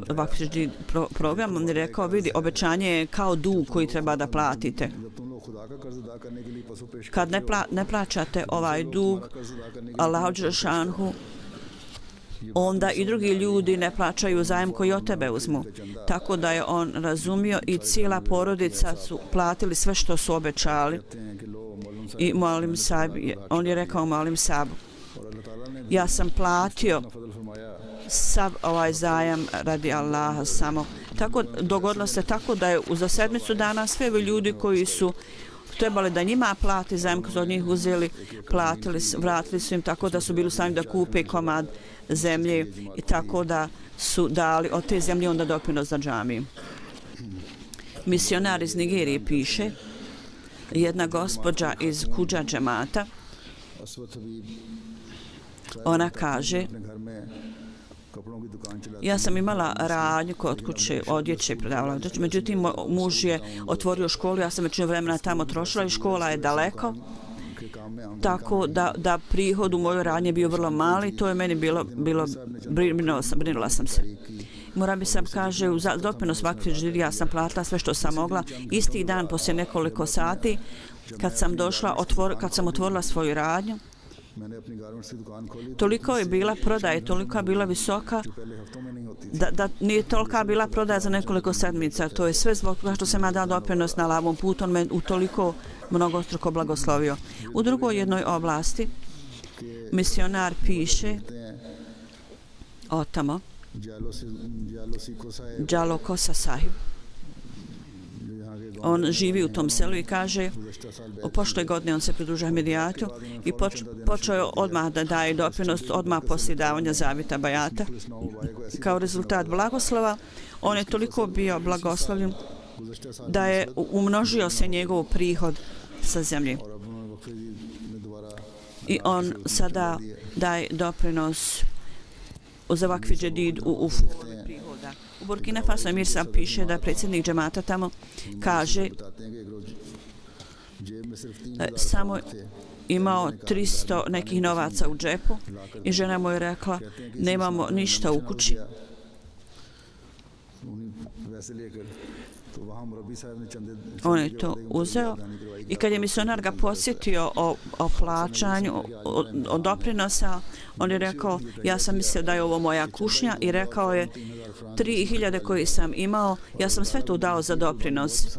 Vaksveđidit program. On je rekao, vidi, obećanje je kao dug koji treba da platite. Kad ne plaćate ovaj dug Allahu dželešanu, onda i drugi ljudi ne plaćaju zajam koji od tebe uzmu. Tako da je on razumio i cijela porodica su platili sve što su obećali. I Mualim Sab, on je rekao Mualim Sabu, ja sam platio sav ovaj zajam radi Allaha samo. Tako dogodilo se tako da je za 7 dana sve ljudi koji su trebali da njima plati zajam koji su od njih uzeli, vratili su im, tako da su bili u stanju da kupe komad zemlje i tako da su dali od te zemlje onda doprinos za džamiju. Misionar iz Nigerije piše, jedna gospođa iz Kudža džemata, ona kaže, ja sam imala radnju kod kuće, odjeće prodavala, međutim muž je otvorio školu, ja sam već vremena tamo trošila i škola je daleko, tako da prihod u mojoj radnji je bio vrlo mali, to je meni bilo brinula sam se. Murabi Sab kaže, u doprinos Vaksveđidit ja sam platila sve što sam mogla. Isti dan poslije nekoliko sati kad sam otvorila svoju radnju, toliko je bila prodaja, toliko je bila visoka da nije tolika bila prodaja za nekoliko sedmica. To je sve zbog toga što sam ja dao doprinos na Allahovom putu, on me u toliko mnogostruko blagoslovio. U drugoj jednoj oblasti misionar piše o tamo Džalo Kosa Sahib. On živi u tom selu i kaže, u prošle godine on se pridružio Ahmedijatu i počeo je odmah da daje doprinos, odmah poslije davanja zavita bajata. Kao rezultat blagoslova, on je toliko bio blagoslovljen da je umnožio se njegov prihod sa zemlje. I on sada daje doprinos za Vaksveđidit u prihoda. U Burkina Faso Amir Sab piše da predsjednik džemata tamo kaže samo imao 300 nekih novaca u džepu i žena mu je rekla nemamo ništa u kući. On je to uzeo i kad je misionar ga posjetio o plaćanju, o doprinosa, on je rekao, ja sam mislio da je ovo moja kušnja i rekao je 3000 koji sam imao, ja sam sve to dao za doprinos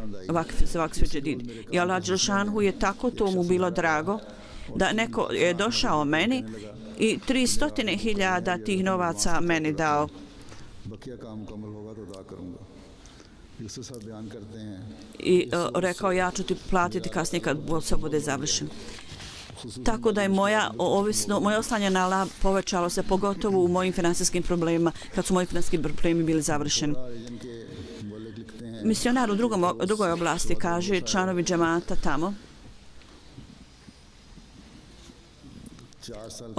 za Vaksveđidit. I Allah dželešanu je tako to mu bilo drago da neko je došao meni i 300.000 tih novaca meni dao. बकिया काम मुकम्मल होगा तो अदा करूंगा। यूसुफ साहब बयान करते हैं I rekao ja ću ti platiti kasnije kad sve bude završeno. Tako da je moja oslanje na Allah povećalo se, pogotovo u mojim finansijskim problemima, kad su moji finansijski problemi bili završeni. जिनके मुल्क लिखते हैं Misionar u drugoj oblasti kaže, članovi džemata tamo, 4 साल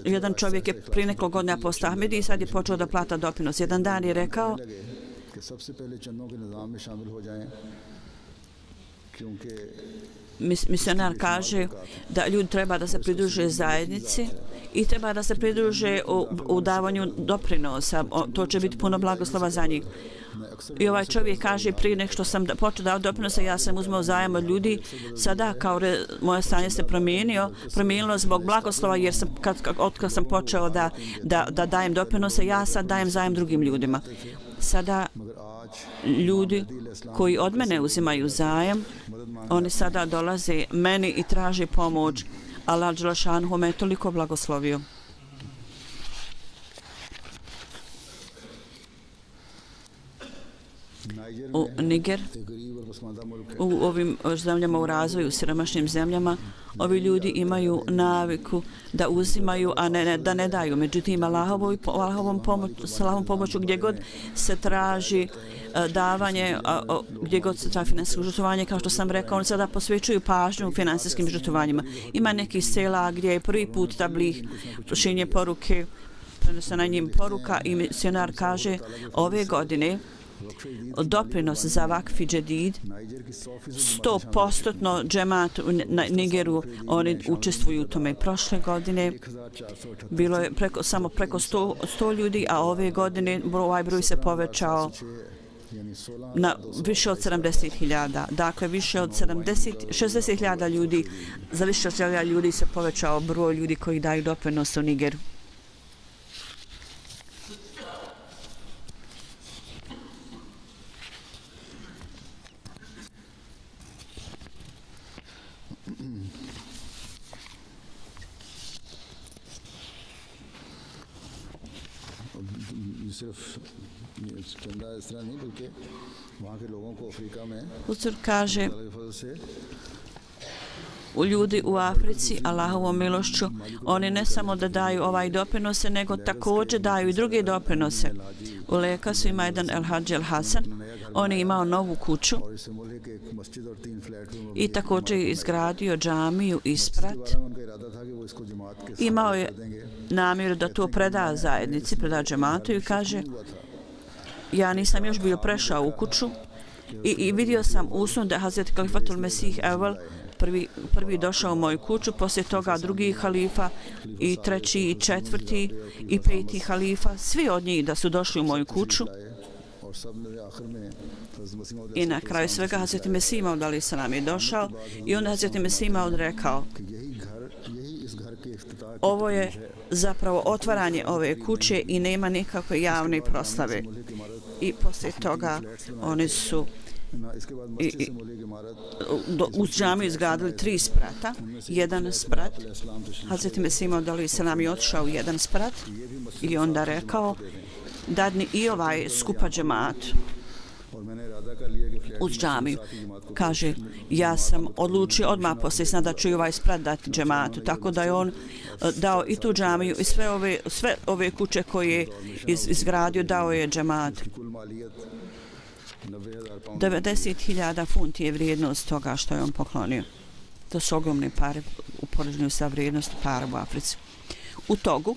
jedan čovjek je prije nekoliko godina postao Ahmedi i sad je počeo da plata doprinos. Jedan dan je rekao, लगे कि सबसे पहले चंदों के निज़ाम में शामिल हो जाएं क्योंकि misionar kaže da ljudi treba da se pridruže zajednici i treba da se pridruže u davanju doprinosa. To će biti puno blagoslova za njih. I ovaj čovjek kaže, prije nek što sam počeo dao doprinose, ja sam uzmao zajam od ljudi. Sada kao moje stanje se promijenilo zbog blagoslova, jer sam, kad sam počeo da dajem doprinose, ja sad dajem zajam drugim ljudima. Sada ljudi koji od mene uzimaju zajam, oni sada dolaze meni i traže pomoć. Allah dželešanhu me je toliko blagoslovio. U Niger, u ovim zemljama u razvoju, u siromašnim zemljama, ovi ljudi imaju naviku da uzimaju, a da ne daju. Međutim, Allahovom pomoću gdje god se traži davanje, gdje god se traži finansijsko žrtvovanje, kao što sam rekao, oni sada posvećuju pažnju finansijskim žrtvovanjima. Ima nekih sela gdje je prvi put tablih, šinje poruke, prenose na njim poruka i misionar kaže, ove godine doprinos za vakf i džedid 100% džemat u Nigeru, oni učestvuju u tome. Prošle godine bilo je samo preko 100 ljudi, a ove godine ovaj broj se povećao na više od 70.000. Dakle, više od 60.000 ljudi, za više od 60.000 ljudi se povećao broj ljudi koji daju doprinos u Nigeru. सिर्फ चंदा इस तरह नहीं बल्कि वहाँ के लोगों को अफ्रीका में Uzor kaže, से u ljudi u Africi, Allahovom milošću, oni ne samo da daju ovaj doprinose, nego također daju i druge doprinose. U Lekasu ima jedan El Hadži El Hasan, on je imao novu kuću i također je izgradio džamiju isprat. Imao je namjeru da to preda zajednici, preda džematu i kaže, ja nisam još bio prešao u kuću i vidio sam usnu da Hazret Kalifatul Mesih Evvel prvi došao u moju kuću, poslije toga drugi halifa i treći i četvrti i peti halifa, svi od njih da su došli u moju kuću. I na kraju svega Hazret Mesih Maud alejhi selam je došao i onda Hazret Mesih Maud rekao, ovo je zapravo otvaranje ove kuće i nema nikakve javne proslave. I poslije toga oni su uz džamiju izgradili 3 sprata. Jedan sprat, Hazret Mesih Maud alejhi selam je otišao u jedan sprat i onda rekao, dadni i ovaj skupa džemat uz džamiju. Kaže, ja sam odlučio odmah poslije sna da ću i ovaj sprat dati džematu, tako da je on dao i tu džamiju i sve ove kuće koje je izgradio dao je džemat. 90.000 funti je vrijednost toga što je on poklonio. To su ogromne pare u poređenju sa vrijednosti para u Africi. U Togu,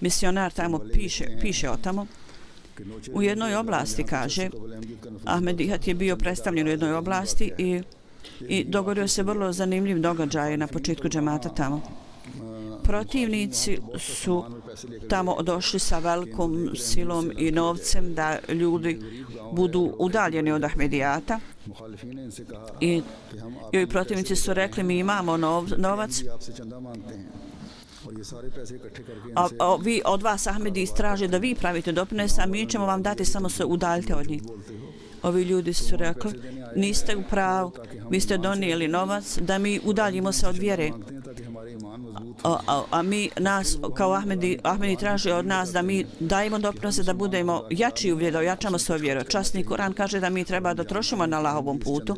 misionar tamo piše o tamo, u jednoj oblasti kaže, Ahmedihat je bio predstavljen u jednoj oblasti i dogodio se vrlo zanimljiv događaj na početku džemata tamo. Protivnici su tamo došli sa velikom silom i novcem da ljudi budu udaljeni od Ahmedijata i ovi protivnici su rekli, mi imamo novac, a vi od vas Ahmedi traže da vi pravite doprinose, a mi ćemo vam dati, samo se udaljite od njih. Ovi ljudi su rekli, niste u pravu, vi ste donijeli novac da mi udaljimo se od vjere. a mi nas kao Ahmedi traži od nas da mi dajemo doprinose da budemo jači u vjeru, jačamo svoju vjeru. Časni Kuran kaže da mi treba da trošimo na Allahovom putu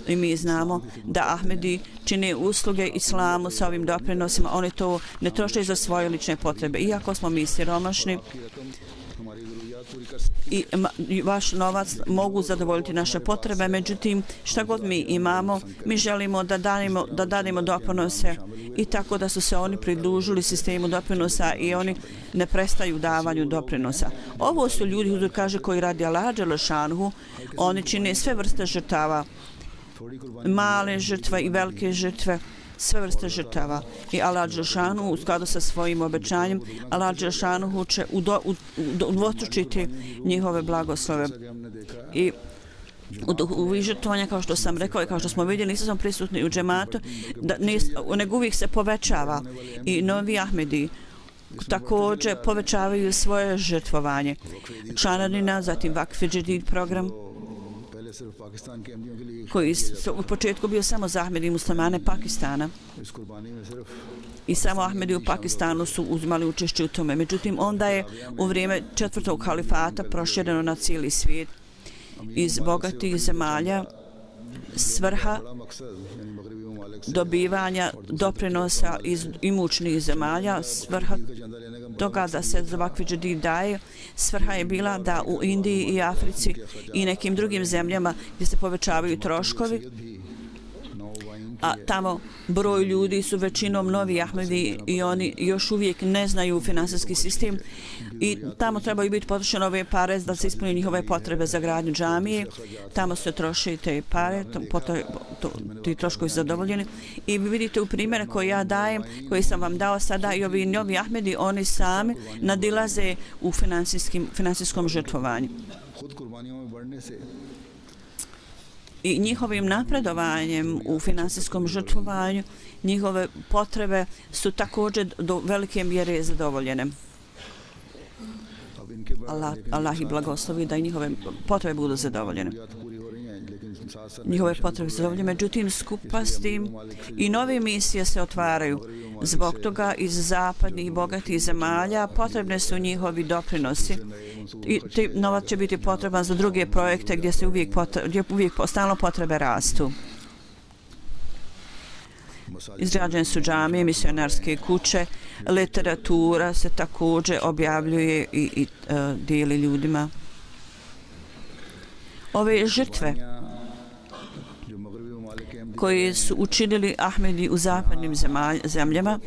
i mi znamo da Ahmedi čine usluge islamu sa ovim doprinosima. Oni to ne troše za svoje lične potrebe. Iako smo mi siromašni i vaš novac mogu zadovoljiti naše potrebe, međutim šta god mi imamo, mi želimo da dademo doprinose i tako da su se oni pridružili sistemu doprinosa i oni ne prestaju davanju doprinosa. Ovo su ljudi, kaže, koji radi Allah dželešanuhu, oni čine sve vrste žrtava, male žrtve i velike žrtve, sve vrste žrtava. I Allah dželešanuhu u skladu sa svojim obećanjem, Allah dželešanuhu će udvostručiti njihove blagoslove. I u žrtvovanja, kao što sam rekao i kao što smo vidjeli, nisu smo prisutni u džematu, nego uvijek se povećava. I novi Ahmedi također povećavaju svoje žrtvovanje. Članarina, zatim Vakf Jadid program, koji u početku bio samo za Ahmedi muslimane Pakistana. I samo Ahmedi u Pakistanu su uzimali učešće u tome. Međutim, onda je u vrijeme 4. halifata prošireno na cijeli svijet. Iz bogatih zemalja svrha dobivanja doprinosa iz imućnih zemalja, svrha toga da se za Vakf Jadid daje, svrha je bila da u Indiji i Africi i nekim drugim zemljama gdje se povećavaju troškovi, a tamo broj ljudi su većinom novi Ahmedi i oni još uvijek ne znaju finansijski sistem i tamo trebaju biti potrošene ove pare da se ispuni njihove potrebe za gradnju džamije. Tamo se troši te pare, ti troškovi su zadovoljeni i vi vidite u primjere koje ja dajem, koji sam vam dao sada, i ovi novi Ahmedi, oni sami nadilaze u finansijskom žrtvovanju. I njihovim napredovanjem u finansijskom žrtvovanju, njihove potrebe su također do velike mjere zadovoljene. Allah ih blagoslovi da i njihove potrebe budu zadovoljene. Njihove potrebe zadovoljene, međutim skupa s tim i nove misije se otvaraju. Zbog toga iz zapadnih i bogatih zemalja potrebne su njihovi doprinosi. I novac će biti potreban za druge projekte gdje uvijek stalno potrebe rastu. Izgrađene su džamije, misionarske kuće, literatura se također objavljuje i dijeli ljudima. Ove žrtve koje su učinili Ahmedi u zapadnim zemljama,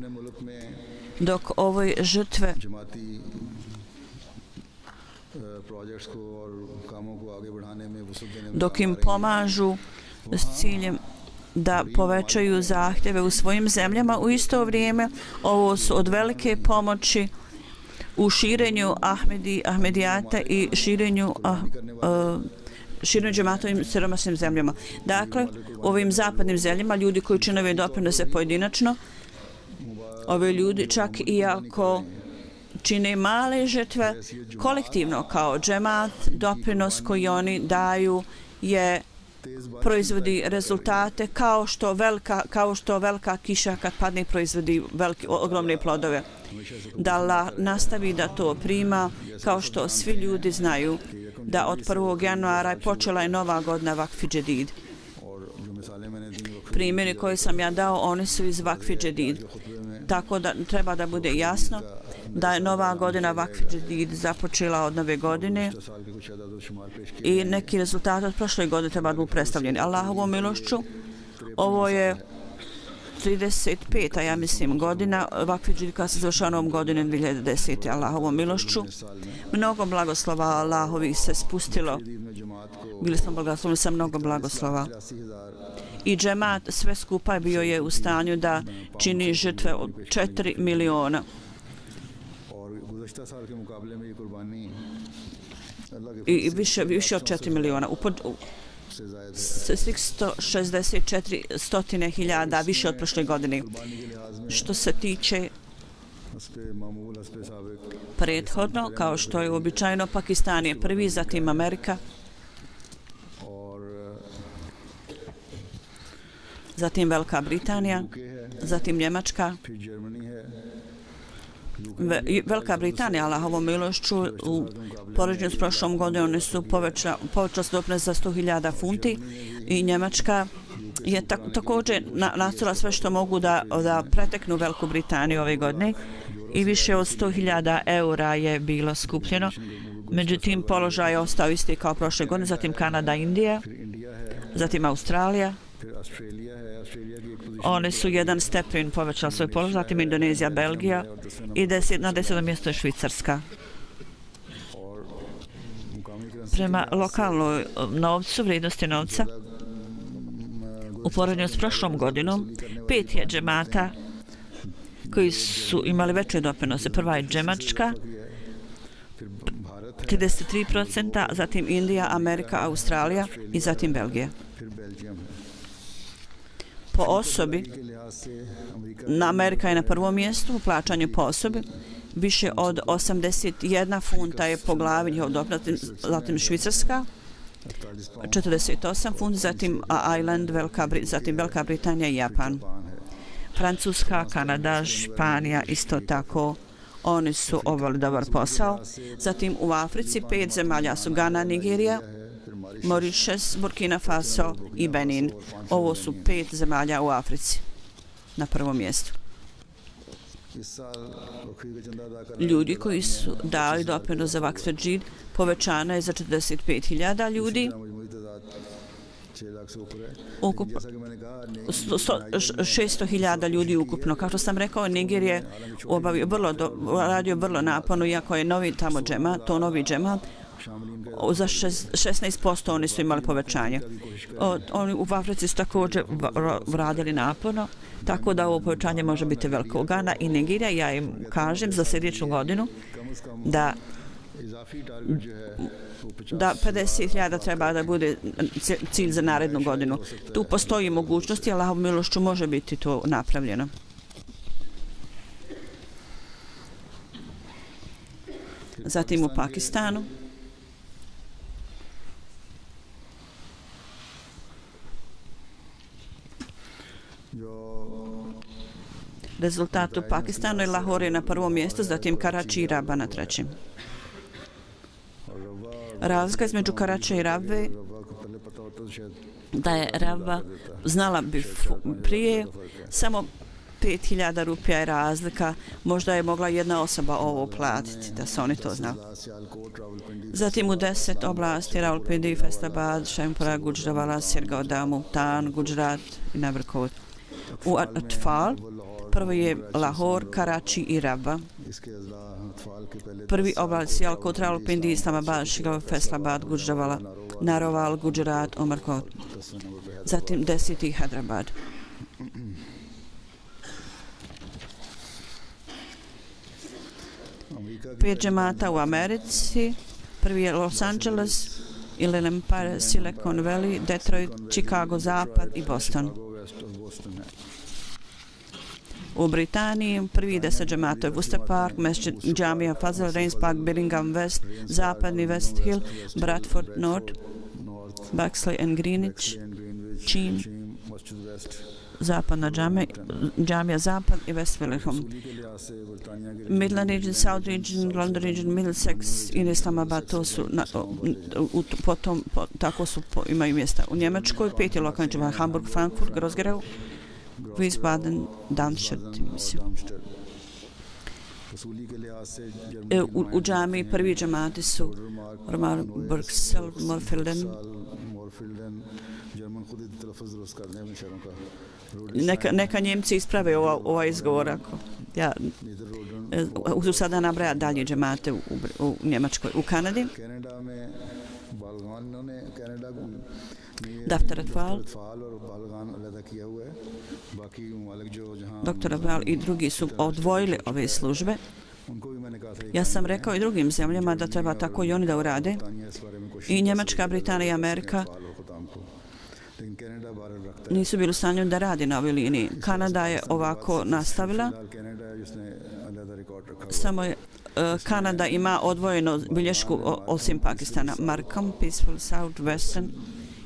dok ove žrtve dok im pomažu s ciljem da povećaju zahtjeve u svojim zemljama, u isto vrijeme ovo su od velike pomoći u širenju Ahmedijata i širenju džematovim siromašnim zemljama. Dakle, u ovim zapadnim zemljama ljudi koji čine ove doprinose pojedinačno, ove ljudi čak i ako čine male žrtve, kolektivno kao džemat, doprinos koji oni daju je proizvodi rezultate kao što velika kiša kad padne proizvodi ogromne plodove. Da Allah nastavi da to prima, kao što svi ljudi znaju da od 1. januara počela je nova godina Vakf Jadid. Primjeri koje sam ja dao, oni su iz Vakf Jadid. Tako da treba da bude jasno da je nova godina Vakf Jadid započela od nove godine i neki rezultati od prošle godine treba da budu predstavljeni. Allahovom milošću, ovo je 35. ja mislim godina Vakf Jadid koja se završava novom godinom 2010. Allahovom milošću. Mnogo blagoslova Allahovih se spustilo. Bili smo blagoslovni sa mnogo blagoslova. I džemat sve skupa bio je u stanju da čini žrtve od 4 miliona. I više od 4 miliona. Svih 164.000 više od prošle godine. Što se tiče prethodno, kao što je uobičajeno, Pakistan je prvi, zatim Amerika. zatim Velika Britanija, zatim Njemačka. Velika Britanija, Allahovom milošću, u poređenju s prošlom godinom oni su povećali doprinos za 100.000 funti i Njemačka je također nastavila sve što mogu da preteknu Veliku Britaniju ove godine i više od 100.000 eura je bilo skupljeno. Međutim, položaj je ostao isti kao prošle godine, zatim Kanada, Indija, zatim Australija. One su jedan stepen povećali svoj položaj, zatim Indonezija, Belgija i na 10. mjesto je Švicarska. Prema lokalnoj novcu, vrijednosti novca, u poređenju s prošlom godinom, 5 je džemata koji su imali veće doprinose. Prva je Njemačka, 33%, zatim Indija, Amerika, Australija i zatim Belgija. Po osobi, Amerika je na prvom mjestu u plaćanju po osobi, više od 81 funta je po glavi njihov doprinos, zatim Švicarska, 48 funti, zatim Island, zatim Velika Britanija i Japan. Francuska, Kanada, Španija isto tako, oni su obavili dobar posao. Zatim u Africi 5 zemalja su Gana, Nigerija, Mauritius, Burkina Faso i Benin. Ovo su 5 zemalja u Africi na prvom mjestu. Ljudi koji su dali doprinos za Waqf Masjid povećana je za 45.000 ljudi. Ukupno 600.000 ljudi ukupno. Kao što sam rekao, Niger je radio vrlo naporno, iako je novi tamo novi džemat. Za 16% oni su imali povećanje. Oni u Africi su također radili naporno, tako da ovo povećanje može biti veliko. Gana i Nigerija, ja im kažem za sljedeću godinu da 50.000 treba da bude cilj za narednu godinu. Tu postoji mogućnost i Allahovom milošću može biti to napravljeno. Zatim u Pakistanu. Rezultat u Pakistanu je Lahore je na prvom mjestu, zatim Karači i Raba na trećem. Razlika između Karača i Rabe da je Raba znala bi prije samo 5.000 rupija je razlika, možda je mogla jedna osoba ovo platiti, da su oni to znali. Zatim u 10 oblasti Rawalpindi, Faisalabad, Sheikhupura, Gujranwala, Sirgaoda, Multan, Gujarat i Nabarkot. U Atfal prvi je Lahore, Karači i Raba. Prvi oblast Sialkot, Rawalpindi, Islamabad, Shigao, Faisalabad, Gujranwala, Narowal, Gujarat, Umerkot. Zatim 10. Hyderabad. Pet džemata u Americi. Prvi je Los Angeles, Inland Empire, Silicon Valley, Detroit, Chicago, Zapad i Boston. U Britaniji prvi 10 džemata je Worcester Park, Masjid Jamia Fazal, Rains Park, Birmingham West, Zapadni West Hill, Bradford North, Bexley and Greenwich, Cheam, Zapadna džamija Zapad i West Willingham. Midland Region, South Region, London Region, Middlesex i Islamabad, to su tako su imaju mjesta. U Njemačkoj 5 lokalnih džemata Hamburg, Frankfurt, Groß-Gerau, Wiesbaden, Darmstadt, mislim. U džamiji prvi džemati su Bruxelles, Morfelden. Neka Njemci isprave ovaj izgovor ako ja ću sada nabrajati dalje džemate u Njemačkoj. U Kanadi Daftar Atfal, Dr. Atfal i drugi su odvojili ove službe. Ja sam rekao i drugim zemljama da treba tako i oni da urade. I Njemačka, Britanija i Amerika nisu bili u stanju da radi na ovoj liniji. Kanada je ovako nastavila. Samo je Kanada ima odvojeno bilješku osim Pakistana. Markham, Peaceful, South Western,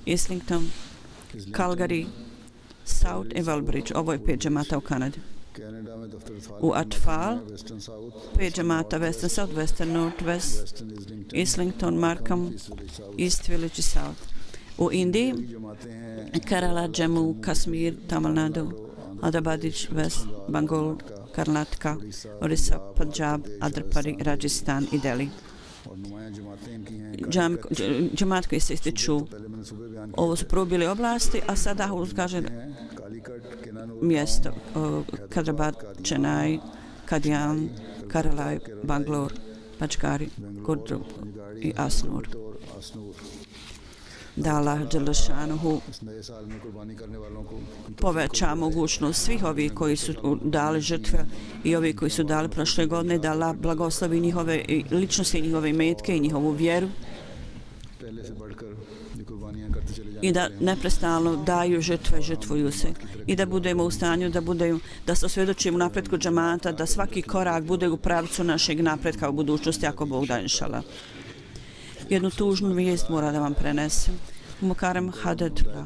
Islington, Calgary, South i Welbridge. Ovo je 5 džemata u Kanadi. Canada में दफ्तर U Atfal, western south 5 džemata Western South, Western Northwest, western Islington, Markham, East Village i South. U Indiji, जमाते हैं Kerala, Jammu, Kashmir, Tamil Nadu, Andhra Pradesh, West Bengal, Karnataka, Orissa, Punjab, Andhra Pradesh, Rajasthan i Delhi. और नुमाया जमातें इनकी हैं Džemat koji se ističu, पहले मैंने सुबह बयान ovo su prvo bile oblasti, a sada kaže किया है कालीकट केनानूर mjesto Hyderabad, Chennai, Kadian, Karalai, Bangalore, Pachkari, Gurdru i Asnur. और आसनूर Da Allah Đelešanuhu इस नए साल में कुर्बानी करने वालों को poveća mogućnost svih ovih koji su dali žrtve i ovi koji su dali prošle godine, da Allah blagoslovi njihove ličnosti, njihove imetke i njihovu vjeru पहले से बढ़कर ये कुर्बानियां करते चले जाएं i da neprestano daju žrtve, žrtvuju se i da budemo u stanju da se osvjedočimo napretku džamata, da svaki korak bude u pravcu našeg napretka u budućnosti ako Bog da inšala. Jednu tužnu vijest mora da vam prenesem. Mukarem Hadedra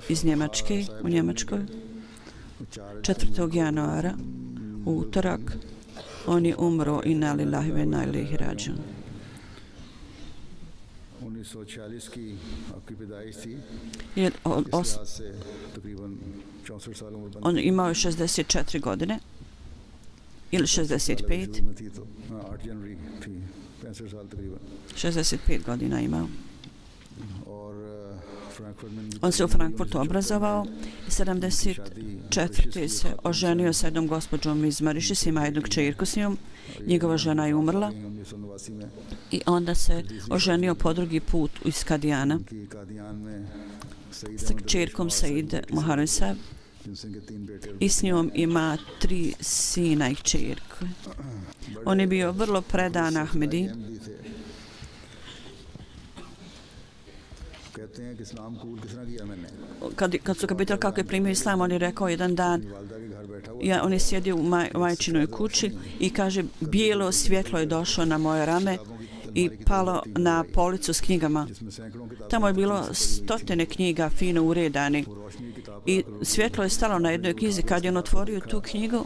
iz Njemačke, u Njemačkoj, 4. januara, u utorak, on je umro inna lillahi wa inna ilaihi rađun. 1946 की आपकी पैदाइश थी Je- o- इस os- लिहाज से तकरीबन 64 साल उम्र बन On imao je 64 godine ili 65, शुरू में थी तो 8 जनवरी थी 65 साल तकरीबन 65 godina imao. और फ्रैंकफर्ट में On se u Frankfurtu obrazovao i 74. se oženio sa jednom gospođom iz Marišis, ima jednu kćerku s njom. Njegova žena je umrla 1989 में i onda se oženio po drugi put iz Kadijana कि कादियान में Saeed sa kćerkom Said Muharrem Saab जिनसे के 3 बेटे i s njom ima 3 sina i kćerku. On je bio vrlo predan Ahmedi. Ahmadi थे कहते हैं कि इस्लाम कबूल किस तरह किया मैंने Kad su ga pitali kako je primio islam, on je rekao jedan dan, वालदा के घर बैठा हुआ on je sjedio u majčinoj kući i kaže, bijelo svjetlo je došlo na moje rame i palo na policu s knjigama. जिसमें सैकड़ों किताबें Tamo je bilo 100 knjiga fino uredani रोशनी की किताब i svjetlo je stalo na jednoj knjizi. Kad je on otvorio tu knjigu,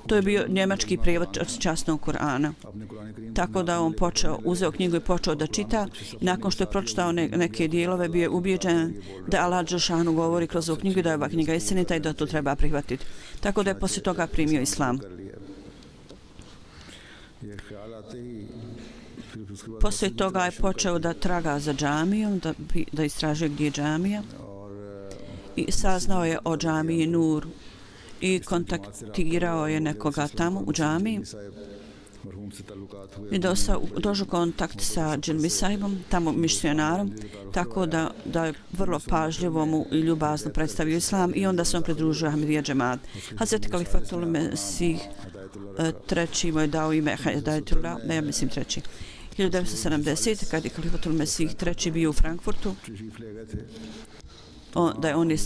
to je bio njemački prijevod od časnog Kur'ana. अपने कुरान करीम Tako da on uzeo knjigu i počeo da čita. Nakon što je pročitao neke dijelove, bio je ubijeđen da Allah Đelešanu govori kroz ovu knjigu, da je ova knjiga istinita i da to treba prihvatiti. Tako da je poslije toga primio islam. कर लिया ये ख्याल आते ही फिर उसके बाद Poslije toga je počeo da traga za džamijom, da istražuje gdje je džamija i saznao je o džamiji Nur i kontaktirao je nekoga tamo u džamiji मरहूम से ताल्लुकात हुए i došao kontakt sa Džilmi Sahibom, tamo misionarom, tako da je vrlo pažljivo mu i ljubazno predstavio islam i onda se on pridružio Ahmedija džemat. Hazreti Kalifatul Mesih treći mu je dao ime Hidayatullah, ja mislim treći. 1970. kad je Kalifatul Mesih treći bio u Frankfurtu, तशरीफ ले गए थे da je on je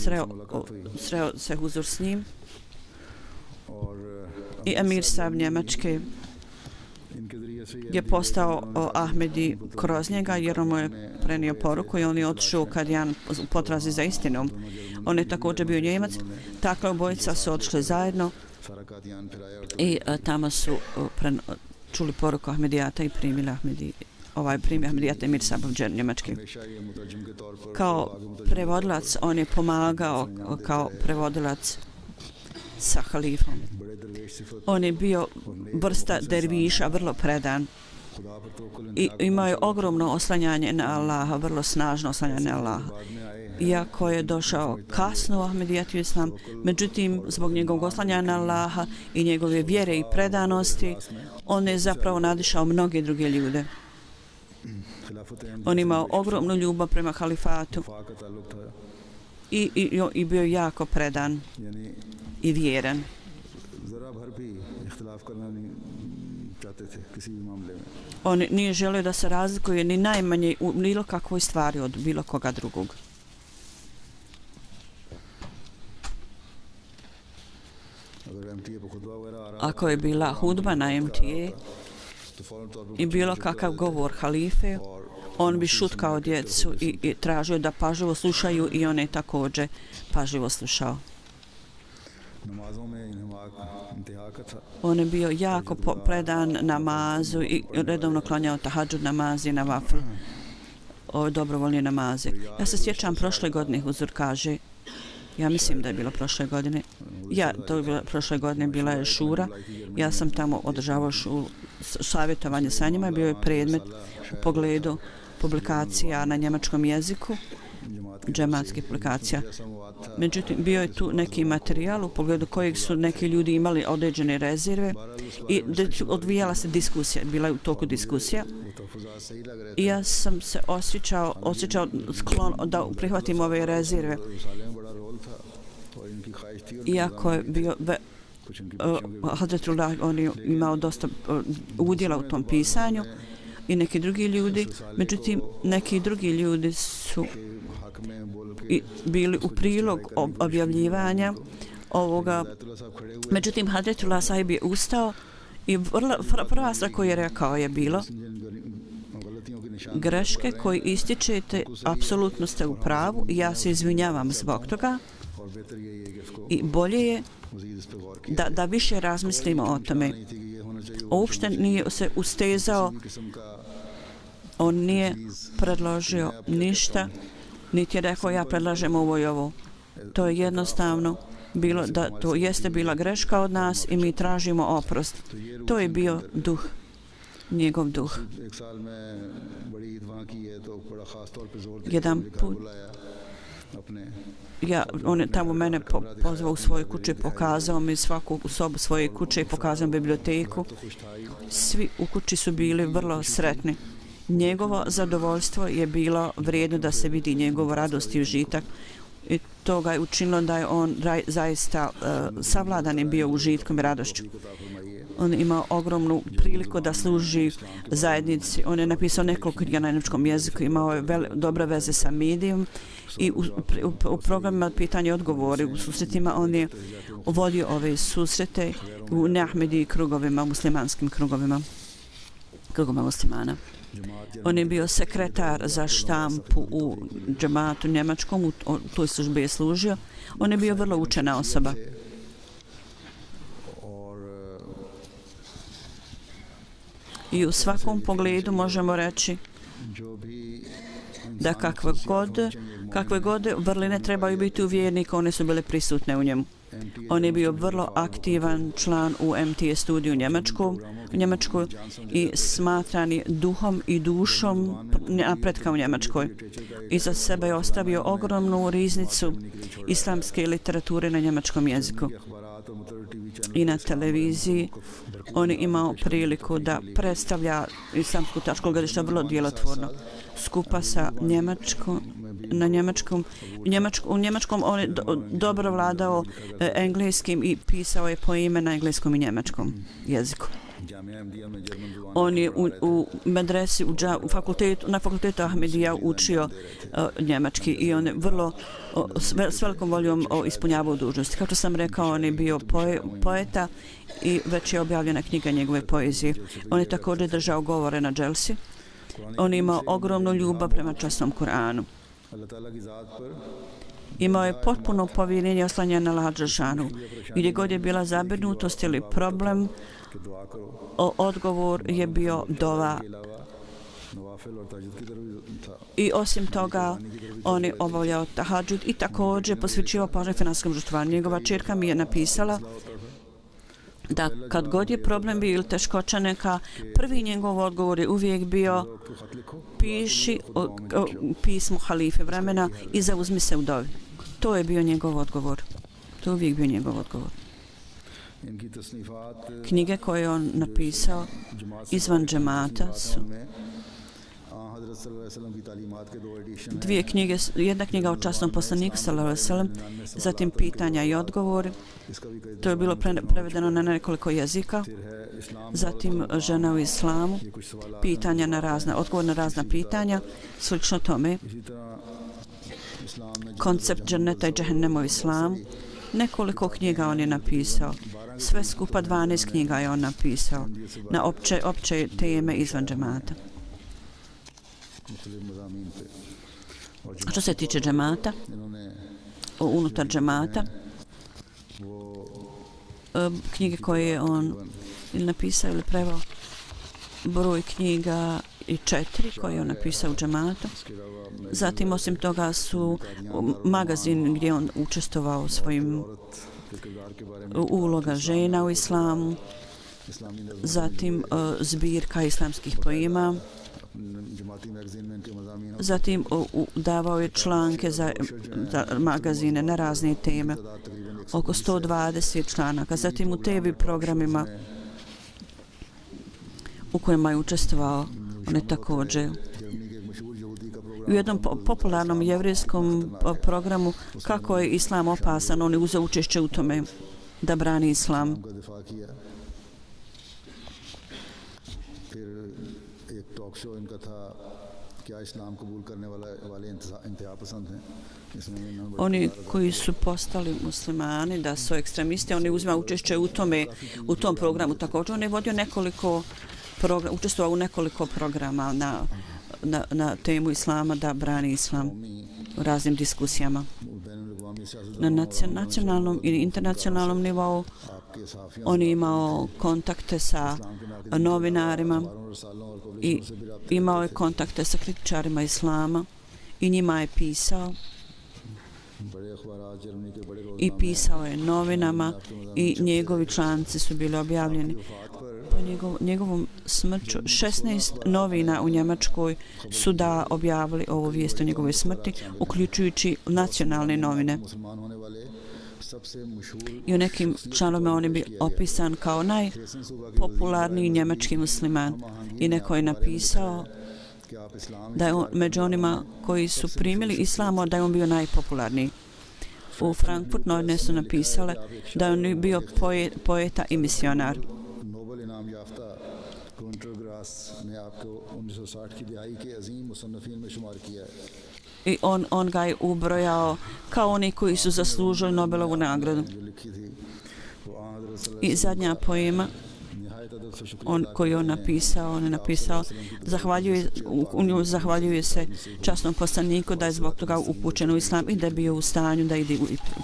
sreo se huzur s njim और i emir Saab Njemačke इनके जरिए से ये je postao Ahmedi kroz njega jer on mu je prenio poruku i on je otišao kad je u potrazi za istinom. On je također bio Njemac, takva obojica su otišli zajedno सारा कादियान फिराया और i tamo su čuli poruku Ahmedijata i primili Ahmedijata Emir Saabov Njemački. हमेशा ये मुतरजम के तौर पर Kao prevodilac, on je pomagao kao prevodilac sa halifom. बड़े दरवेश सिफत On je bio vrsta derviša, vrlo predan खुदा पर तवक्कुल i imao je ogromno oslanjanje na Allaha, vrlo snažno oslanjanje na Allaha. बाद में आए Iako je došao kasno u Ahmedijatu islam, međutim, zbog njegovog oslanjanja na Allaha i njegove vjere i predanosti, on je zapravo nadišao mnoge druge ljude. खिलाफत On imao ogromnu ljubav prema halifatu वफा का ताल्लुक था i bio jako predan यानी i vjeran. जरा भर भी इख्तिलाफ करना नहीं चाहते थे किसी भी मामले में On nije želio da se razlikuje ni najmanje u bilo kakvoj stvari od bilo koga drugog. अगर एमटीए पर खुतबा वगैरह आ रहा Ako je bila hudba na MTA तो फौरन तौर पर i bilo kakav govor halife, On bi šutkao djecu i tražio da pažljivo slušaju i on je također pažljivo slušao. On je bio jako predan namazu i redovno klanjao tahadžud namaz i navafl, ove dobrovoljne namaze. Ja se sjećam prošle godine, Huzur kaže, ja mislim da je bilo prošle godine, to je bilo prošle godine, bila je šura, ja sam tamo održavao savjetovanje sa njima, bio je predmet u pogledu publikacija na njemačkom jeziku, džematskih publikacija. Međutim, bio je tu neki materijal u pogledu kojeg su neki ljudi imali određene rezerve i odvijala se diskusija, bila je u toku diskusija. I ja sam se osjećao sklon da prihvatim ove rezerve. Iako je bio Hadretullah, on je imao dosta udjela u tom pisanju i neki drugi ljudi, međutim neki drugi ljudi su bili u prilog objavljivanja ovoga. Međutim, Hadretullah sahib je ustao i prva stvar koju je rekao je bilo: greške koje ističete, apsolutno ste u pravu i ja se izvinjavam zbog toga i bolje je da više razmislimo o tome. Uopšte nije se ustezao, on nije predložio ništa, niti je rekao ja predlažem ovo i ovo. To je jednostavno bilo da to jeste bila greška od nas i mi tražimo oprost. To je bio duh, njegov duh. Jedan put on je tamo mene pozvao u svoju kuću i pokazao mi svaku sobu svoje kuće i pokazao biblioteku. Svi u kući su bili vrlo sretni. Njegovo zadovoljstvo je bilo vrijedno da se vidi, njegovo radost i užitak. I to ga je učinilo da je on zaista savladan je bio užitkom i radošću. On imao ogromnu priliku da služi zajednici. On je napisao nekoliko knjiga na njemačkom jeziku, imao je dobre veze sa medijom i u programima pitanja i odgovori, u susretima on je vodio ove susrete u neahmedi krugovima, muslimanskim krugovima muslimana. On je bio sekretar za štampu u džematu njemačkom, u toj službi je služio. On je bio vrlo učena osoba. I u svakom pogledu možemo reći da kakve god vrline trebaju biti u vjerniku, one su bile prisutne u njemu. On je bio vrlo aktivan član u MTA studiju u Njemačkoj i smatrani duhom i dušom napretka u Njemačkoj. Iza sebe je ostavio ogromnu riznicu islamske literature na njemačkom jeziku. I na televiziji on je imao priliku da predstavlja islamsku tačku gledišta vrlo djelotvorno. Skupa sa u njemačkom on je dobro vladao engleskim i pisao je poime na engleskom i njemačkom jeziku. On je u medresi, na fakultetu Ahmedija učio njemački i on je s velikom voljom ispunjavao dužnosti. Kao što sam rekao, on je bio poeta i već je objavljena knjiga njegove poezije. On je također držao govore na dželsi. On je imao ogromnu ljubav prema časnom Kur'anu. Imao je potpuno povjerenje oslanjeno na Allaha dželešanu. Gdje god je bila zabrinutost ili problem, odgovor je bio dova. I osim toga, on je obavljao tahadžud i također posvećivao pažnju finansijskom žrtvovanju. Njegova ćerka mi je napisala da kad god je problem bio ili teškoća neka, prvi njegov odgovor je uvijek bio: piši pismo halife vremena i zauzmi se u dovi. To je bio njegov odgovor. To je uvijek bio njegov odgovor. Knjige koje je on napisao izvan džemata su dvije knjige, jedna knjiga o časnom poslaniku sallallahu alejhi ve sellem, zatim pitanja i odgovori. To je bilo prevedeno na nekoliko jezika. Zatim žena u islamu, odgovor na razna pitanja, slično tome. Koncept dženneta i džehennema u islamu. Nekoliko knjiga on je napisao. Sve skupa 12 knjiga je on napisao na opće teme izvan džemata. मुख्तलिफ मज़ामीन पे और Što se tiče džemata, इन्होंने unutar džemata, knjige koje je on ili napisao ili preveo, broj knjiga i 4 koje je on napisao u džematu. Zatim, osim toga su magazin gdje on učestvovao svojim uloga žena u islamu, zatim zbirka islamskih poema, zatim davao je članke za magazine na razne teme, oko 120 članaka, zatim u TV programima u kojima je učestvovao on je također u jednom popularnom jevrijskom programu kako je islam opasan, on je uzeo učešće u tome da brani islam. Oni koji su postali muslimani, da su ekstremisti, oni uzima učešće u tom programu. Također on je vodio učestvovao u nekoliko programa na temu islama, da brani islam u raznim diskusijama. Na nacionalnom i internacionalnom nivou on je imao kontakte sa novinarima i imao je kontakte sa kritičarima islama i njima je pisao i pisao je novinama i njegovi članci su bili objavljeni. Po njegovom smrću 16 novina u Njemačkoj su da objavili ovu vijest o njegovoj smrti, uključujući nacionalne novine. I u nekim članovima on je bio opisan kao najpopularniji njemački musliman. I neko je napisao da je on među onima koji su primili islamo, da je on bio najpopularniji. U Frankfurt novine su napisale da je on bio poeta i misionar. I on ga je ubrojao kao oni koji su zaslužili Nobelovu nagradu. I zadnja poema koju on je napisao, zahvaljuje se časnom poslaniku da je zbog toga upućen u islam i da je bio u stanju da ide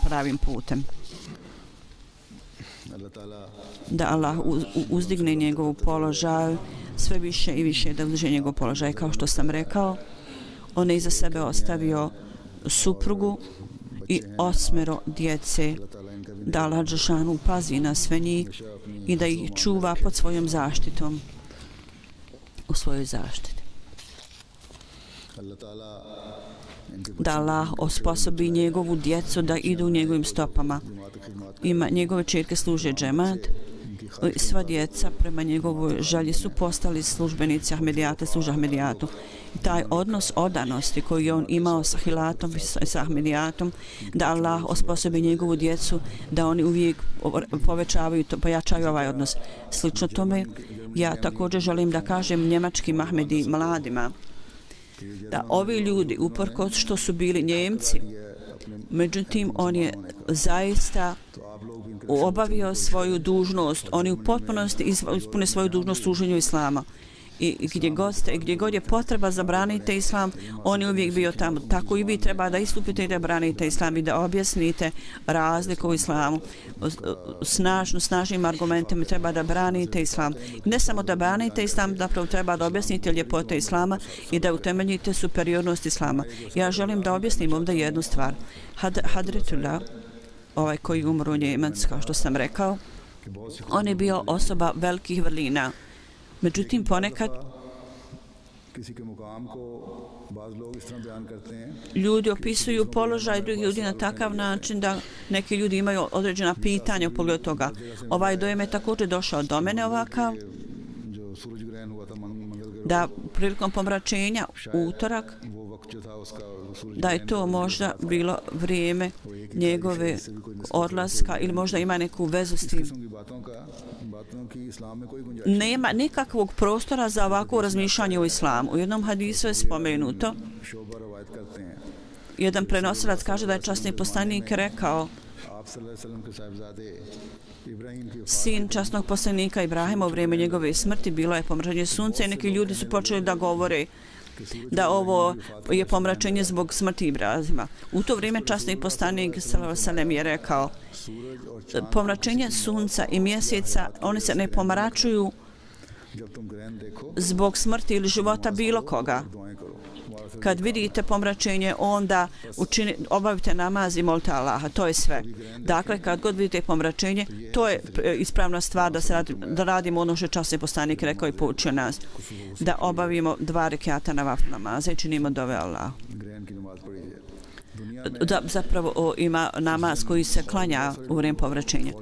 pravim putem. Da Allah uzdigne njegovu položaj sve više i više, da uzdigne njegov položaj. Kao što sam rekao, on je iza sebe ostavio suprugu i 8 djece, da Allah dželešanu pazi na sve njih i da ih čuva pod svojom zaštitom, u svojoj zaštiti. Da Allah osposobi njegovu djecu da idu u njegovim stopama. Njegove ćerke služe džemat, sva djeca prema njegovoj želji su postali službenici Ahmedijata, služe Ahmedijatu. Taj odnos odanosti koji je on imao sa Hilatom i sa Ahmedijatom, da Allah osposobi njegovu djecu da oni uvijek povećavaju, pojačaju ovaj odnos. Slično tome, ja također želim da kažem njemačkim Ahmedi mladima, da ovi ljudi, uprkos što su bili Njemci, međutim, on je zaista obavio svoju dužnost, oni u potpunosti ispune svoju dužnost služenju islama. I gdje god je potreba za branite islam, on je uvijek bio tamo. Tako i vi treba da istupite i da branite islam i da objasnite razliku u islamu. Snažnim argumentima treba da branite islam. Ne samo da branite islam, zapravo treba da objasnite ljepote islama i da utemeljite superiornost islama. Ja želim da objasnim ovdje jednu stvar. Hadretullah, ovaj koji umro u Njemac, kao što sam rekao, on je bio osoba velikih vrlina. Međutim, ponekad ljudi opisuju položaj drugih ljudi na takav način da neki ljudi imaju određena pitanja u pogledu toga. Ovaj dojem je također došao do mene ovakav, da prilikom pomračenja utorak, da je to možda bilo vrijeme njegove odlaska ili možda ima neku vezu s tim. Nema nikakvog prostora za ovako razmišljanje u islamu. U jednom hadisu je spomenuto, jedan prenosilac kaže da je časni poslanik rekao, sin časnog poslanika Ibrahima u vrijeme njegove smrti bilo je pomračenje sunca i neki ljudi su počeli da govore da ovo je pomračenje zbog smrti Ibrahima. U to vrijeme časni poslanik s.a.v. je rekao, pomračenje sunca i mjeseca, oni se ne pomračuju zbog smrti ili života bilo koga. Kad vidite pomračenje, onda obavite namaz i molite Allaha. To je sve. Dakle, kad god vidite pomračenje, to je ispravna stvar da radimo ono što je časni poslanik rekao i poučio nas. Da obavimo 2 rekata na vaflu namaza i činimo dove Allahu. Da zapravo ima namaz koji se klanja u vrijeme pomračenja.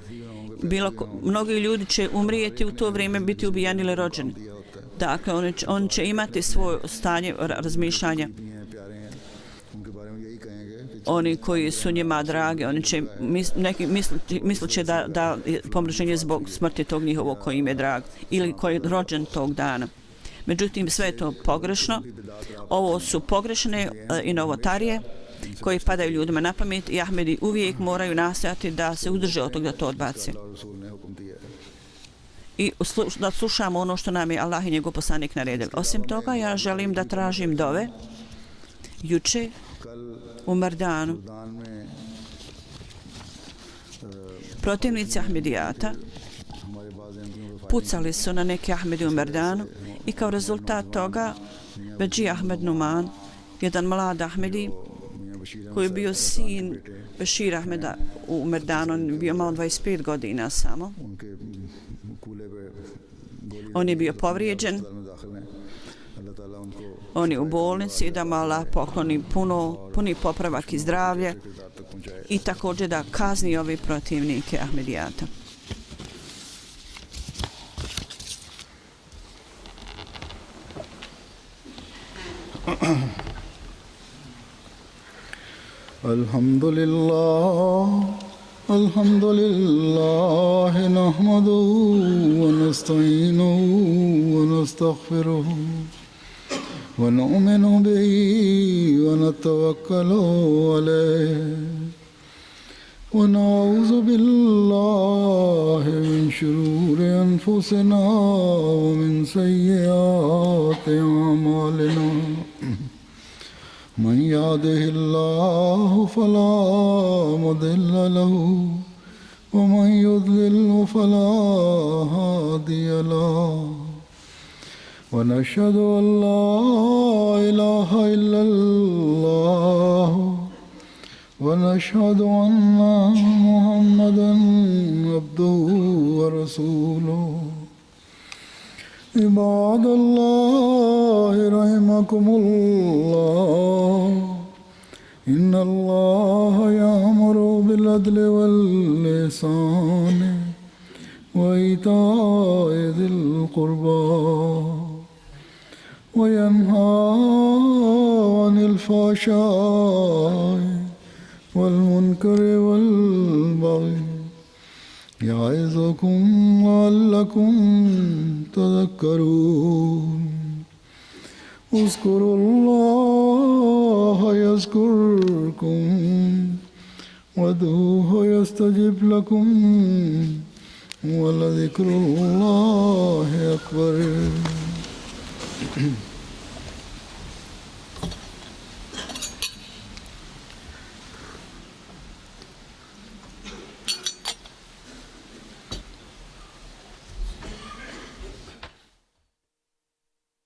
Mnogi ljudi će umrijeti u to vrijeme, biti ubijani ili rođeni. Dakle, on će imati svoje stanje razmišljanja. Oni koji su njima dragi, oni će misleći da pomračenje zbog smrti tog njihovog koji im je drag ili koji je rođen tog dana. Međutim, sve je to pogrešno. Ovo su pogrešne i novotarije koji padaju ljudima na pamet i Ahmedi uvijek moraju nastojati da se udrže od toga da to odbaci. I da slušamo ono što nam je Allah i njegov poslanik naredili. Osim toga, ja želim da tražim dove. Juče u Mardanu protivnici Ahmedijata pucali su na neke Ahmedi u Mardanu i kao rezultat toga Beđi Ahmed Numan, jedan mlad Ahmedi koji je bio sin Bešira Ahmeda u Mardanu, on je bio malo 25 godina samo. On je bio povrijeđen. On je u bolnici, da mu Allah pokloni puni popravak i zdravlje i također da kazni ove protivnike Ahmedijata. Alhamdulillah nahmaduhu wa nasta'inuhu wa nastaghfiruhu wa nu'minu bihi wa natawakkalu alayhi wa na'udhu billahi min shururi anfusina wa min sayyiati a'malina. من يهده الله فلا مضل له ومن يضلل فلا هادي له ونشهد أن لا إله إلا الله ونشهد أن محمدا عبده ورسوله عباد الله رحمكم الله إن الله يأمر بالعدل والإحسان وإيتاء ذي القربى وينهى عن الفحشاء والمنكر والبغي يعظكم لعلكم تذكرون اذكروا الله يذكركم وادعوه يستجب لكم ولذكر الله أكبر